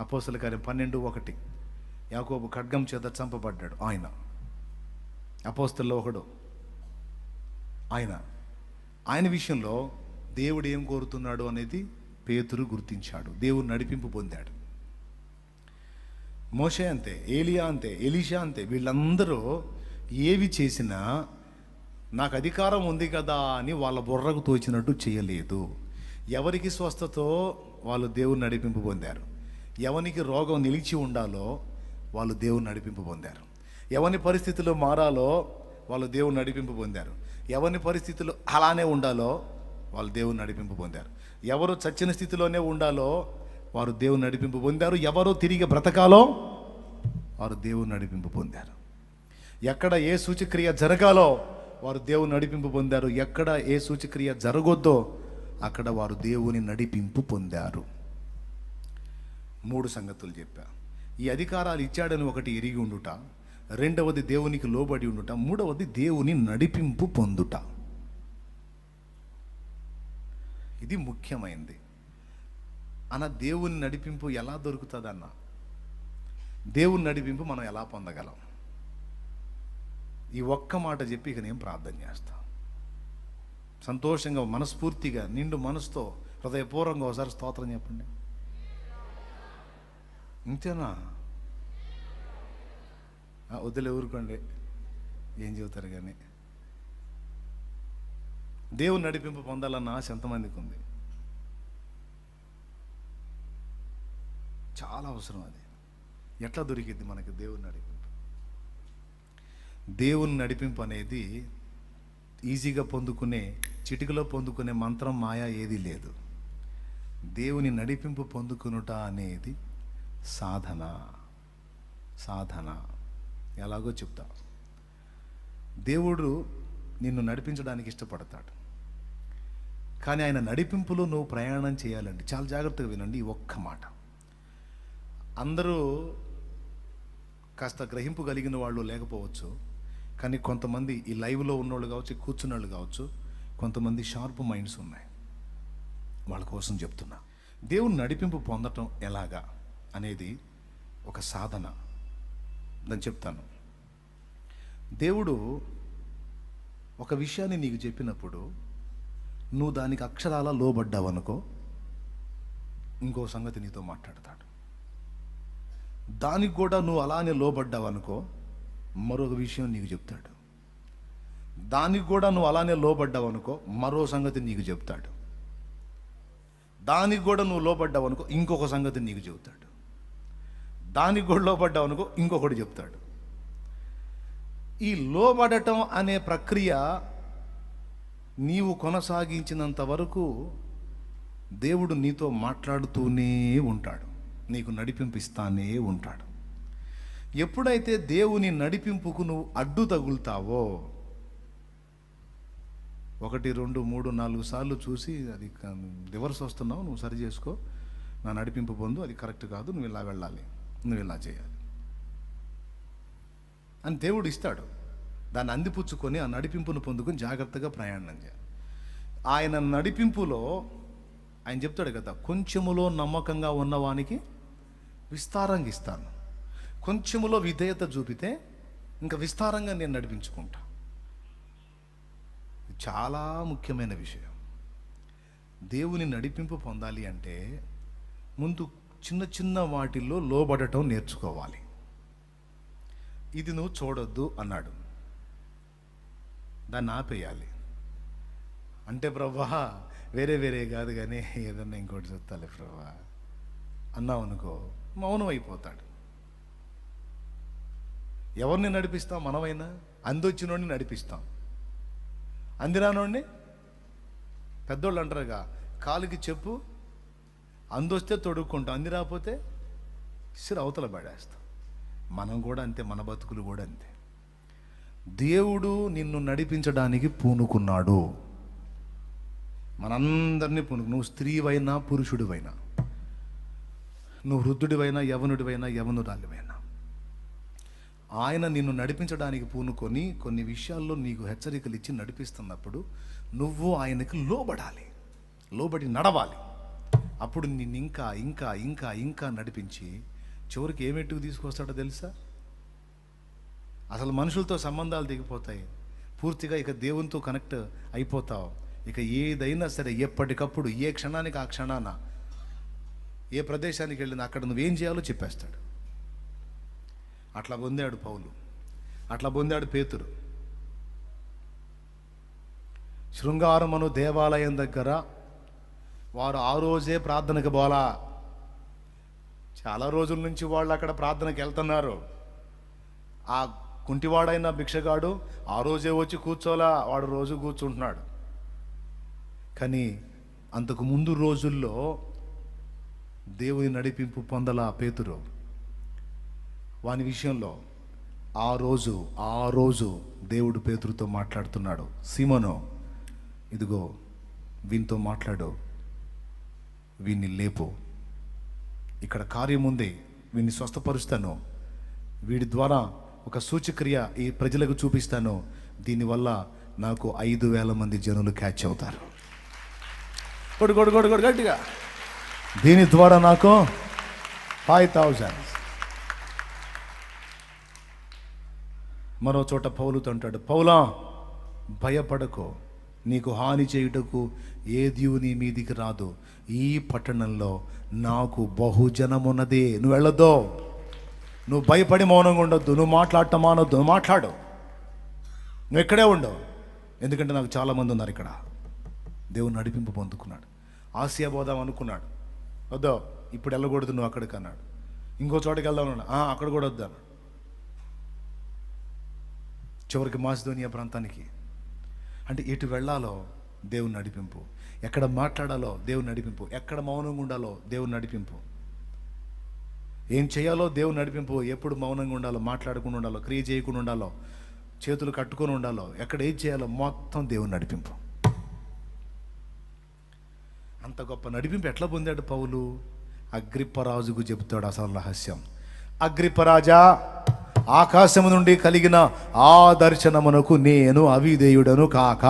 అపోస్తల కార్యం 12:1 యాకోబు ఖడ్గం చేత చంపబడ్డాడు. ఆయన అపోస్తల్లో ఒకడు. ఆయన విషయంలో దేవుడు ఏం కోరుతున్నాడు అనేది పేతురు గుర్తించాడు. దేవుడు నడిపింపు పొందాడు. మోషే అంతే, ఏలియా అంతే, ఎలీషా అంతే. వీళ్ళందరూ ఏవి చేసినా నాకు అధికారం ఉంది కదా అని వాళ్ళ బుర్రకు తోచినట్టు చేయలేదు. ఎవరికి స్వస్థతో వాళ్ళు దేవుని నడిపింపు పొందారు. ఎవరికి రోగం నిలిచి ఉండాలో వాళ్ళు దేవుని నడిపింపు పొందారు. ఎవరి పరిస్థితులు మారాలో వాళ్ళు దేవుని నడిపింపు పొందారు. ఎవరి పరిస్థితులు అలానే ఉండాలో వాళ్ళు దేవుని నడిపింపు పొందారు. ఎవరు చచ్చిన స్థితిలోనే ఉండాలో వారు దేవుని నడిపింపు పొందారు. ఎవరు తిరిగి బ్రతకాలో వారు దేవుని నడిపింపు పొందారు. ఎక్కడ ఏ సూచక్రియ జరగాలో వారు దేవుని నడిపింపు పొందారు. ఎక్కడ ఏ సూచక్రియ జరగొద్దో అక్కడ వారు దేవుని నడిపింపు పొందారు. 3 సంగతులు చెప్పా. ఈ అధికారాలు ఇచ్చాడని ఒకటి ఎరిగి ఉండుట, రెండవది దేవునికి లోబడి ఉండుట, మూడవది దేవుని నడిపింపు పొందుట. ఇది ముఖ్యమైనది. అన్న దేవుని నడిపింపు ఎలా దొరుకుతుందన్న? దేవుని నడిపింపు మనం ఎలా పొందగలం? ఈ ఒక్క మాట చెప్పి ఇక నేను ప్రార్థన చేస్తా. సంతోషంగా, మనస్ఫూర్తిగా, నిండు మనసుతో, హృదయపూర్వకంగా ఒకసారి స్తోత్రం చెప్పండి. ఇంతేనా? వద్దులే, ఊరుకోండి, ఏం చెబుతారు. కానీ దేవుని నడిపింపు పొందాలన్న ఆశ ఎంతమందికి ఉంది? చాలా అవసరం అది. ఎట్లా దొరికింది మనకి దేవుని నడిపింపు? దేవుని నడిపింపు అనేది ఈజీగా పొందుకునే, చిటికలో పొందుకునే మంత్రం, మాయా ఏది లేదు. దేవుని నడిపింపు పొందుకునుట అనేది సాధన. ఎలాగో చెప్తా. దేవుడు నిన్ను నడిపించడానికి ఇష్టపడతాడు. కానీ ఆయన నడిపింపులో నువ్వు ప్రయాణం చేయాలండి. చాలా జాగ్రత్తగా వినండి ఈ ఒక్క మాట. అందరూ కాస్త గ్రహింపు కలిగిన వాళ్ళు లేకపోవచ్చు, కానీ కొంతమంది ఈ లైవ్లో ఉన్నోళ్ళు కావచ్చు, కూర్చున్న వాళ్ళు కావచ్చు, కొంతమంది షార్ప్ మైండ్స్ ఉన్నాయి. వాళ్ళ కోసం చెప్తున్నా. దేవుని నడిపింపు పొందటం ఎలాగా అనేది ఒక సాధన. దాన్ని చెప్తాను. దేవుడు ఒక విషయాన్ని నీకు చెప్పినప్పుడు నువ్వు దానికి అక్షరాల లోబడ్డావనుకో, ఇంకో సంగతి నీతో మాట్లాడతాడు. దానికి కూడా నువ్వు అలానే లోబడ్డావనుకో, మరొక విషయం నీకు చెప్తాడు. దానికి కూడా నువ్వు అలానే లోబడ్డావనుకో, మరో సంగతి నీకు చెప్తాడు. దానికి కూడా నువ్వు లోబడ్డావనుకో, ఇంకొక సంగతి నీకు చెబుతాడు. దానికి కూడా లోబడ్డావనుకో, ఇంకొకటి చెప్తాడు. ఈ లోబడటం అనే ప్రక్రియ నీవు కొనసాగించినంత వరకు దేవుడు నీతో మాట్లాడుతూనే ఉంటాడు, నీకు నడిపింపిస్తానే ఉంటాడు. ఎప్పుడైతే దేవుని నడిపింపుకు నువ్వు అడ్డు తగులుతావో, 1, 2, 3, 4 సార్లు చూసి అది రివర్స్ వస్తున్నావు, నువ్వు సరి చేసుకో, నా నడిపింపు పొందు, అది కరెక్ట్ కాదు, నువ్వు ఇలా వెళ్ళాలి, నువ్వు ఇలా చేయాలి అని దేవుడు ఇస్తాడు. దాన్ని అందిపుచ్చుకొని ఆ నడిపింపును పొందుకొని జాగ్రత్తగా ప్రయాణం చేయాలి. ఆయన నడిపింపులో ఆయన చెప్తాడు కదా, కొంచెములో నమ్మకంగా ఉన్నవానికి విస్తారంగా ఇస్తాను. కొంచెములో విధేయత చూపితే ఇంకా విస్తారంగా నేను నడిపించుకుంటా. చాలా ముఖ్యమైన విషయం. దేవుని నడిపింపు పొందాలి అంటే ముందు చిన్న చిన్న వాటిల్లో లోబడటం నేర్చుకోవాలి. ఇది నువ్వు చూడొద్దు అన్నాడు, దాన్ని ఆపేయాలి. అంటే ప్రభా వేరే కాదు కానీ ఏదన్నా ఇంకోటి చెప్తాలే ప్రభా అన్నావు అనుకో, మౌనం అయిపోతాడు. ఎవరిని నడిపిస్తాం? మనమైనా అందొచ్చినోడిని నడిపిస్తాం, అందిరానోడిని. పెద్దోళ్ళు అంటారుగా, కాలుకి చెప్పు, అందొస్తే తొడుక్కుంటాం, అంది రాకపోతే సిర అవతల పడేస్తాం. మనం కూడా అంతే, మన బతుకులు కూడా అంతే. దేవుడు నిన్ను నడిపించడానికి పూనుకున్నాడు. మనందరినీ నువ్వు స్త్రీవైనా పురుషుడివైనా, నువ్వు వృద్ధుడివైనా యవనుడివైనా యవనురాలివైనా, ఆయన నిన్ను నడిపించడానికి పూనుకొని కొన్ని విషయాల్లో నీకు హెచ్చరికలు ఇచ్చి నడిపిస్తున్నప్పుడు నువ్వు ఆయనకి లోబడాలి, లోబడి నడవాలి. అప్పుడు నిన్ను ఇంకా ఇంకా ఇంకా ఇంకా నడిపించి చివరికి ఏమెట్టుకు తీసుకొస్తాడో తెలుసా? అసలు మనుషులతో సంబంధాలు దిగిపోతాయి, పూర్తిగా ఇక దేవునితో కనెక్ట్ అయిపోతావు. ఇక ఏదైనా సరే ఎప్పటికప్పుడు ఏ క్షణానికి ఆ క్షణాన ఏ ప్రదేశానికి వెళ్ళినా అక్కడ నువ్వేం చేయాలో చెప్పేస్తాడు. అట్లా పొందాడు పౌలు, అట్లా పొందాడు పేతురు. శృంగారమును దేవాలయం దగ్గర వారు ఆ రోజే ప్రార్థనకు పోలా. చాలా రోజుల నుంచి వాళ్ళు అక్కడ ప్రార్థనకి వెళ్తున్నారు. ఆ కుంటివాడైన భిక్షగాడు ఆ రోజే వచ్చి కూర్చోలా, వాడు రోజు కూర్చుంటున్నాడు. కానీ అంతకు ముందు రోజుల్లో దేవుని నడిపింపు పొందల పేతురు. వాని విషయంలో ఆ రోజు దేవుడు పేతురుతో మాట్లాడుతున్నాడు. సీమోను, ఇదిగో వీనితో మాట్లాడు, వీన్ని లేపు, ఇక్కడ కార్యం ఉంది, వీన్ని స్వస్థపరుస్తాను, వీడి ద్వారా ఒక సూచక్రియ ఈ ప్రజలకు చూపిస్తాను, దీనివల్ల నాకు 5,000 మంది జనులు క్యాచ్ అవుతారు. కొడు కొడు కొడు కొడు గట్టిగా. దీని ద్వారా నాకు 5,000. మరో చోట పౌలుతో అంటాడు, పౌలా భయపడకో, నీకు హాని చేయుటకు ఏది నీ మీదికి రాదు, ఈ పట్టణంలో నాకు బహుజనమున్నది, నువ్వు వెళ్ళొద్దు, నువ్వు భయపడి మౌనంగా ఉండొద్దు, నువ్వు మాట్లాడటం మానొద్దు, నువ్వు మాట్లాడు, నువ్వు ఇక్కడే ఉండవు, ఎందుకంటే నాకు చాలామంది ఉన్నారు ఇక్కడ. దేవుని నడిపింపు పొందుకున్నాడు. ఆసియా పోదాం అనుకున్నాడు, వద్దో ఇప్పుడు వెళ్ళకూడదు నువ్వు అక్కడికి అన్నాడు. ఇంకో చోటకి వెళ్దాం అన్నాడు, అక్కడ కూడా వద్దు అన్నాడు. చివరికి మాసిదోనియా ప్రాంతానికి. అంటే ఎటు వెళ్ళాలో దేవుని నడిపింపు, ఎక్కడ మాట్లాడాలో దేవుని నడిపింపు, ఎక్కడ మౌనంగా ఉండాలో దేవుని నడిపింపు, ఏం చేయాలో దేవుని నడిపింపు, ఎప్పుడు మౌనంగా ఉండాలో, మాట్లాడకుండా ఉండాలో, క్రియ చేయకుండా ఉండాలో, చేతులు కట్టుకొని ఉండాలో, ఎక్కడ ఏం చేయాలో మొత్తం దేవుని నడిపింపు. అంత గొప్ప నడిపింపు ఎట్లా పొందాడు పౌలు? అగ్రిప్పరాజుకు చెబుతాడు అసలు రహస్యం. అగ్రిప్పరాజా, ఆకాశము నుండి కలిగిన ఆ దర్శనమునకు నేను అవిధేయుడను కాక.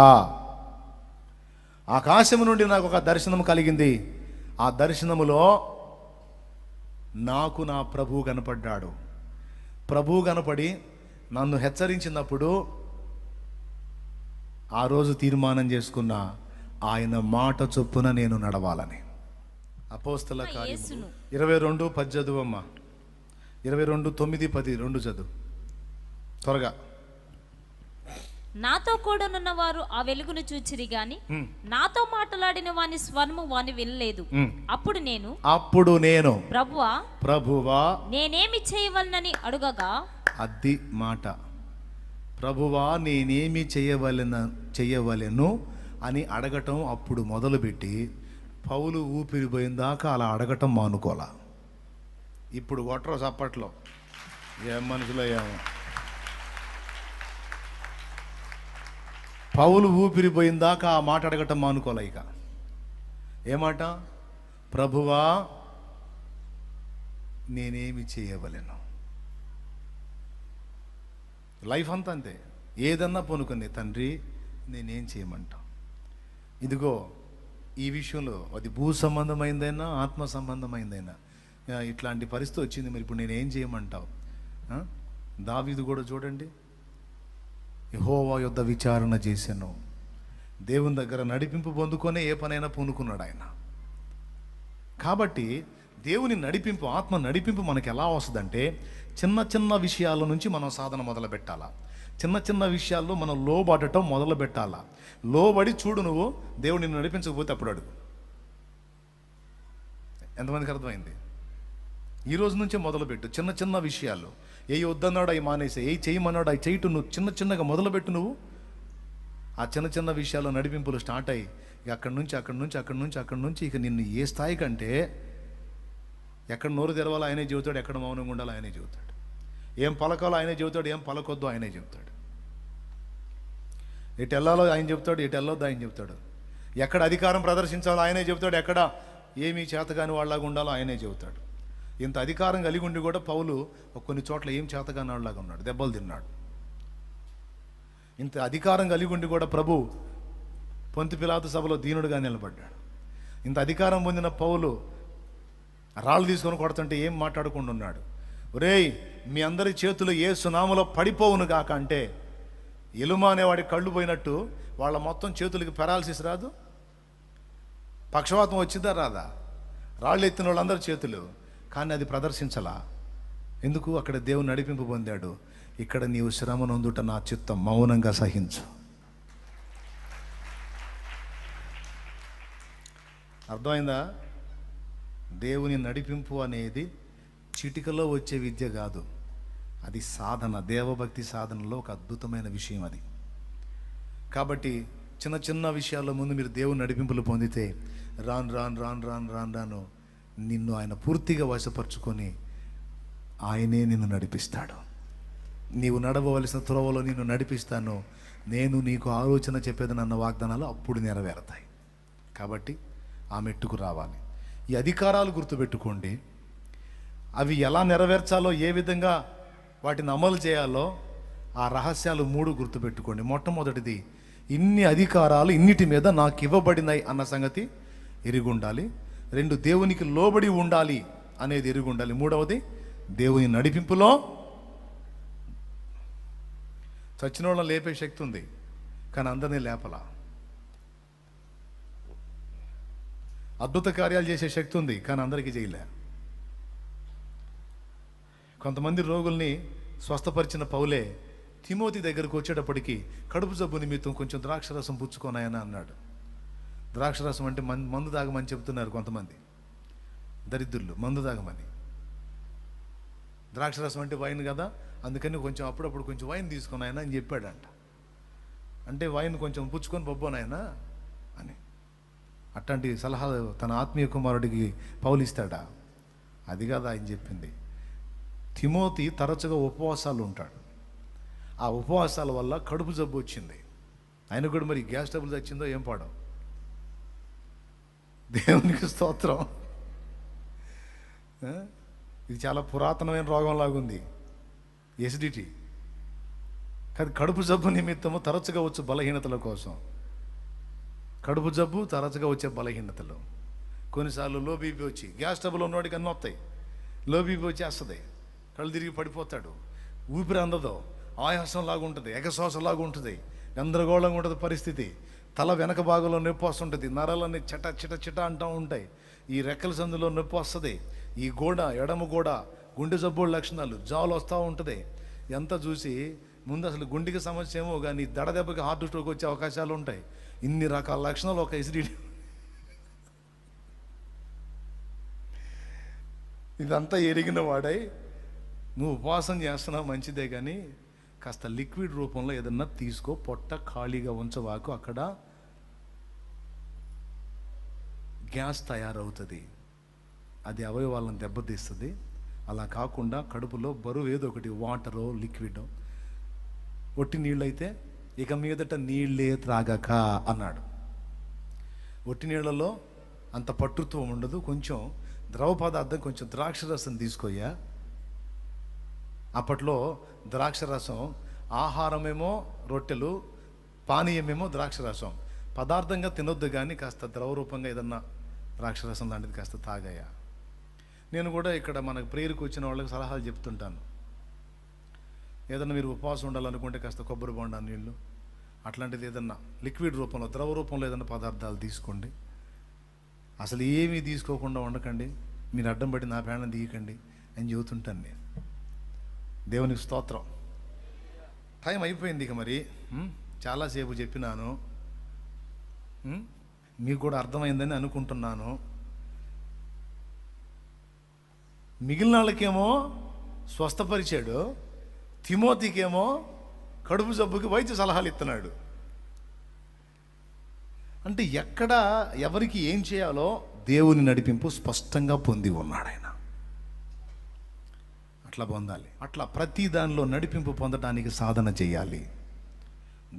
ఆకాశము నుండి నాకు ఒక దర్శనం కలిగింది. ఆ దర్శనములో నాకు నా ప్రభువు కనపడ్డాడు. ప్రభువు కనపడి నన్ను హెచ్చరించినప్పుడు ఆ రోజు తీర్మానం చేసుకున్న, ఆయన మాట చొప్పున నేను నడవాలని. అపోస్తల కార్యములు 22:10 చదువమ్మా. 22:9, 10 చదువు త్వరగా. నాతో కూడానున్న వారు ఆ వెలుగును చూచిరి గాని నాతో మాట్లాడిన వాని స్వరము వాని వినలేదు. అప్పుడు నేను ప్రభువా నేనేమి చేయవలనని అడుగగా, అది మాట, ప్రభువా నేనేమి చేయవలెను అని అడగటం అప్పుడు మొదలుపెట్టి పౌలు ఊపిరిపోయిందాకా అలా అడగటం మానుకోలా. ఇప్పుడు కొట్టరు చప్పట్లో, ఏం మనుషులు అయ్యాము. పౌలు ఊపిరిపోయిందాకా ఆ మాట అడగటం మానుకోలే. ఇక ఏమాట? ప్రభువా నేనేమి చేయవలెను. లైఫ్ అంతా అంతే, ఏదన్నా పొనుకునే, తండ్రి నేనేం చేయమంటావు. ఇదిగో ఈ విషయంలో అది భూ సంబంధమైందైనా ఆత్మ సంబంధమైందైనా ఇట్లాంటి పరిస్థితి వచ్చింది, మరి ఇప్పుడు నేనేం చేయమంటావు. దావీదు కూడా చూడండి, యెహోవా యొద్ద విచారణ చేశాను, దేవుని దగ్గర నడిపింపు పొందుకొనే ఏ పనైనా పూనుకున్నాడు ఆయన. కాబట్టి దేవుని నడిపింపు, ఆత్మ నడిపింపు మనకి ఎలా వస్తుందంటే, చిన్న చిన్న విషయాల నుంచి మనం సాధన మొదలు పెట్టాలా. చిన్న చిన్న విషయాల్లో మనం లోబడటం మొదలు పెట్టాలా. లోబడి చూడు, నువ్వు దేవుడు నిన్ను నడిపించకపోతే అప్పుడు అడుగు. ఎంతమందికి అర్థమైంది? ఈ రోజు నుంచే మొదలుపెట్టు. చిన్న చిన్న విషయాలు, ఏ వద్దన్నాడు అవి మానేసే, ఏ చేయమన్నాడు అవి చేయటు, నువ్వు చిన్న చిన్నగా మొదలుపెట్టు. నువ్వు ఆ చిన్న చిన్న విషయాల్లో నడిపింపులు స్టార్ట్ అయ్యి ఇక అక్కడి నుంచి ఇక నిన్ను ఏ స్థాయి కంటే, ఎక్కడ నోరు తెరవాలో ఆయనే చెబుతాడు, ఎక్కడ మౌనంగా ఉండాలో ఆయనే చెబుతాడు, ఏం పలకాలో ఆయనే చెబుతాడు, ఏం పలకొద్దో ఆయనే చెబుతాడు, ఎటు వెళ్ళాలో ఆయన చెబుతాడు, ఎటు వెళ్ళొద్దు ఆయన చెబుతాడు, ఎక్కడ అధికారం ప్రదర్శించాలో ఆయనే చెబుతాడు, ఎక్కడ ఏమీ చేతగాని వాళ్ళలాగా ఉండాలో ఆయనే చెబుతాడు. ఇంత అధికారం కలిగి ఉండి కూడా పౌలు కొన్ని చోట్ల ఏం చేతగాని వాళ్ళలాగా ఉన్నాడు, దెబ్బలు తిన్నాడు. ఇంత అధికారం కలిగి ఉండి కూడా ప్రభు పొంతి పిలాతు సభలో దీనుడుగా నిలబడ్డాడు. ఇంత అధికారం పొందిన పౌలు రాళ్ళు తీసుకొని కొడుతుంటే ఏం మాట్లాడకుండా ఉన్నాడు. ఒరేయ్, మీ అందరి చేతులు యేసు నామములో పడిపోవును కాక అంటే, ఎలుమ అనేవాడి కళ్ళు పోయినట్టు వాళ్ళ మొత్తం చేతులకి పెరాలసిస్ రాదు, పక్షవాతం వచ్చిందా రాదా? రాళ్ళు ఎత్తిన వాళ్ళందరి చేతులు, కానీ అది ప్రదర్శించలా. ఎందుకు? అక్కడ దేవుని నడిపింపు పొందాడు. ఇక్కడ నీవు శ్రమ నొందుట నా చిత్తం, మౌనంగా సహించు. అర్థమైందా? దేవుని నడిపింపు అనేది చిటికలో వచ్చే విద్య కాదు, అది సాధన, దేవభక్తి సాధనలో ఒక అద్భుతమైన విషయం అది. కాబట్టి చిన్న చిన్న విషయాల్లో ముందు మీరు దేవుని నడిపింపులు పొందితే రాను రాను రాను రాను రాను రాను నిన్ను ఆయన పూర్తిగా వశపరుచుకొని ఆయనే నిన్ను నడిపిస్తాడు. నీవు నడవవలసిన త్రోవలో నిన్ను నడిపిస్తాను, నేను నీకు ఆలోచన చెప్పేదనన్న వాగ్దానాలు అప్పుడు నెరవేరుతాయి. కాబట్టి ఆ మెట్టుకు రావాలి. ఈ అధికారాలు గుర్తుపెట్టుకోండి. అవి ఎలా నెరవేర్చాలో, ఏ విధంగా వాటిని అమలు చేయాలో ఆ రహస్యాలు 3 గుర్తుపెట్టుకోండి. మొట్టమొదటిది, ఇన్ని అధికారాలు ఇన్నిటి మీద నాకు ఇవ్వబడినాయి అన్న సంగతి ఎరిగుండాలి. 2, దేవునికి లోబడి ఉండాలి అనేది ఎరిగుండాలి. 3వది, దేవుని నడిపింపులో చచ్చిన వాళ్ళని లేపే శక్తి ఉంది, కానీ అందరినీ లేపలా. అద్భుత కార్యాలు చేసే శక్తి ఉంది, కానీ అందరికీ చేయలే. కొంతమంది రోగుల్ని స్వస్థపరిచిన పౌలే తిమోతి దగ్గరకు వచ్చేటప్పటికి కడుపు జబ్బు నిమిత్తం కొంచెం ద్రాక్షరసం పుచ్చుకోనాయన అన్నాడు. ద్రాక్షరసం అంటే మందు తాగమని చెప్తున్నారు కొంతమంది దరిద్రులు, మందు తాగమని. ద్రాక్షరసం అంటే వైన్ కదా, అందుకని కొంచెం అప్పుడప్పుడు కొంచెం వైన్ తీసుకున్నాయన అని చెప్పాడంట. అంటే వైన్ కొంచెం పుచ్చుకొని బొబ్బోనాయనా అని. అట్లాంటి సలహా తన ఆత్మీయ కుమారుడికి పౌలు ఇస్తాడా? అది కాదు ఆయన చెప్పింది. తిమోతి తరచుగా ఉపవాసాలు ఉంటాడు. ఆ ఉపవాసాల వల్ల కడుపు జబ్బు వచ్చింది. ఆయన కూడా మరి గ్యాస్ ట్రబుల్ వచ్చిందో ఏం పాడో. దేవునికి స్తోత్రం. ఇది చాలా పురాతనమైన రోగం లాగుంది, ఎసిడిటీ. కానీ కడుపు జబ్బు నిమిత్తము తరచుగా వచ్చే బలహీనతల కోసం. కడుపు జబ్బు తరచుగా వచ్చే బలహీనతలు. కొన్నిసార్లు లో బీపీ వచ్చి, గ్యాస్ ట్రబుల్ ఉన్నవాడికి అన్నీ వస్తాయి, లో బీపీ వచ్చేస్తుంది, కళ్ళు తిరిగి పడిపోతాడు, ఊపిరి అందదో, ఆయాసం లాగా ఉంటుంది, ఎగశ్వాసలాగా ఉంటుంది, గందరగోళంగా ఉంటుంది పరిస్థితి. తల వెనక భాగంలో నొప్పి వస్తుంటుంది, నరాలన్నీ చిట చిట చిట అంటూ ఉంటాయి, ఈ రెక్కల సందులో నొప్పి వస్తుంది, ఈ గోడ ఎడమ గోడ గుండె జబ్బుల లక్షణాలు, జాలు వస్తూ ఉంటుంది. ఎంత చూసి ముందు అసలు గుండెకి సమస్య ఏమో కానీ దడ దెబ్బకి హార్ట్ స్ట్రోక్ వచ్చే అవకాశాలు ఉంటాయి. ఇన్ని రకాల లక్షణాలు ఒక ఎసిడిటీ. ఇదంతా ఎరిగిన వాడై నువ్వు ఉపవాసం చేస్తున్నావు మంచిదే, కానీ కాస్త లిక్విడ్ రూపంలో ఏదన్నా తీసుకో, పొట్ట ఖాళీగా ఉంచవాకు, అక్కడ గ్యాస్ తయారవుతుంది, అది అవయవాలను దెబ్బతీస్తుంది. అలా కాకుండా కడుపులో బరువు ఏదో ఒకటి, వాటరో లిక్విడో, ఒట్టి నీళ్ళైతే ఇక మీదట నీళ్ళే త్రాగక అన్నాడు. ఒట్టి నీళ్ళలో అంత పట్టుత్వం ఉండదు, కొంచెం ద్రవ పదార్థం, కొంచెం ద్రాక్షరసం తీసుకోయా. అప్పట్లో ద్రాక్షరసం ఆహారమేమో రొట్టెలు, పానీయమేమో ద్రాక్షరసం. పదార్థంగా తినొద్దు, కానీ కాస్త ద్రవ రూపంగా ఏదన్నా ద్రాక్షరసం లాంటిది కాస్త తాగాయా. నేను కూడా ఇక్కడ మనకు ప్రేయర్కి వచ్చిన వాళ్ళకి సలహాలు చెప్తుంటాను. ఏదన్నా మీరు ఉపవాసం ఉండాలనుకుంటే కాస్త కొబ్బరి బొండా నీళ్ళు అట్లాంటిది ఏదన్నా లిక్విడ్ రూపంలో, ద్రవ రూపంలో ఏదన్నా పదార్థాలు తీసుకోండి. అసలు ఏమీ తీసుకోకుండా ఉండకండి, మీరు అడ్డం పడి నా ప్రాణం తీయకండి అని చెబుతుంటాను నేను. దేవునికి స్తోత్రం. టైం అయిపోయింది ఇక మరి, చాలాసేపు చెప్పినాను, మీకు కూడా అర్థమైందని అనుకుంటున్నాను. మిగిలిన వాళ్ళకేమో స్వస్థపరిచాడు, తిమోతికేమో కడుపు జబ్బుకి వైద్య సలహాలు ఇస్తున్నాడు. అంటే ఎక్కడ ఎవరికి ఏం చేయాలో దేవుని నడిపింపు స్పష్టంగా పొంది ఉన్నాడు ఆయన. అట్లా పొందాలి. అట్లా ప్రతి దానిలో నడిపింపు పొందడానికి సాధన చేయాలి.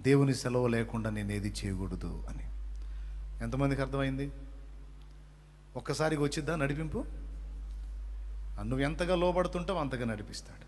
దేవుని సెలవు లేకుండా నేను ఏది చేయకూడదు అని. ఎంతమందికి అర్థమైంది? ఒక్కసారిగా వచ్చిద్దా నడిపింపు? నువ్వు ఎంతగా లోబడుతుంటావు అంతగా నడిపిస్తాడు.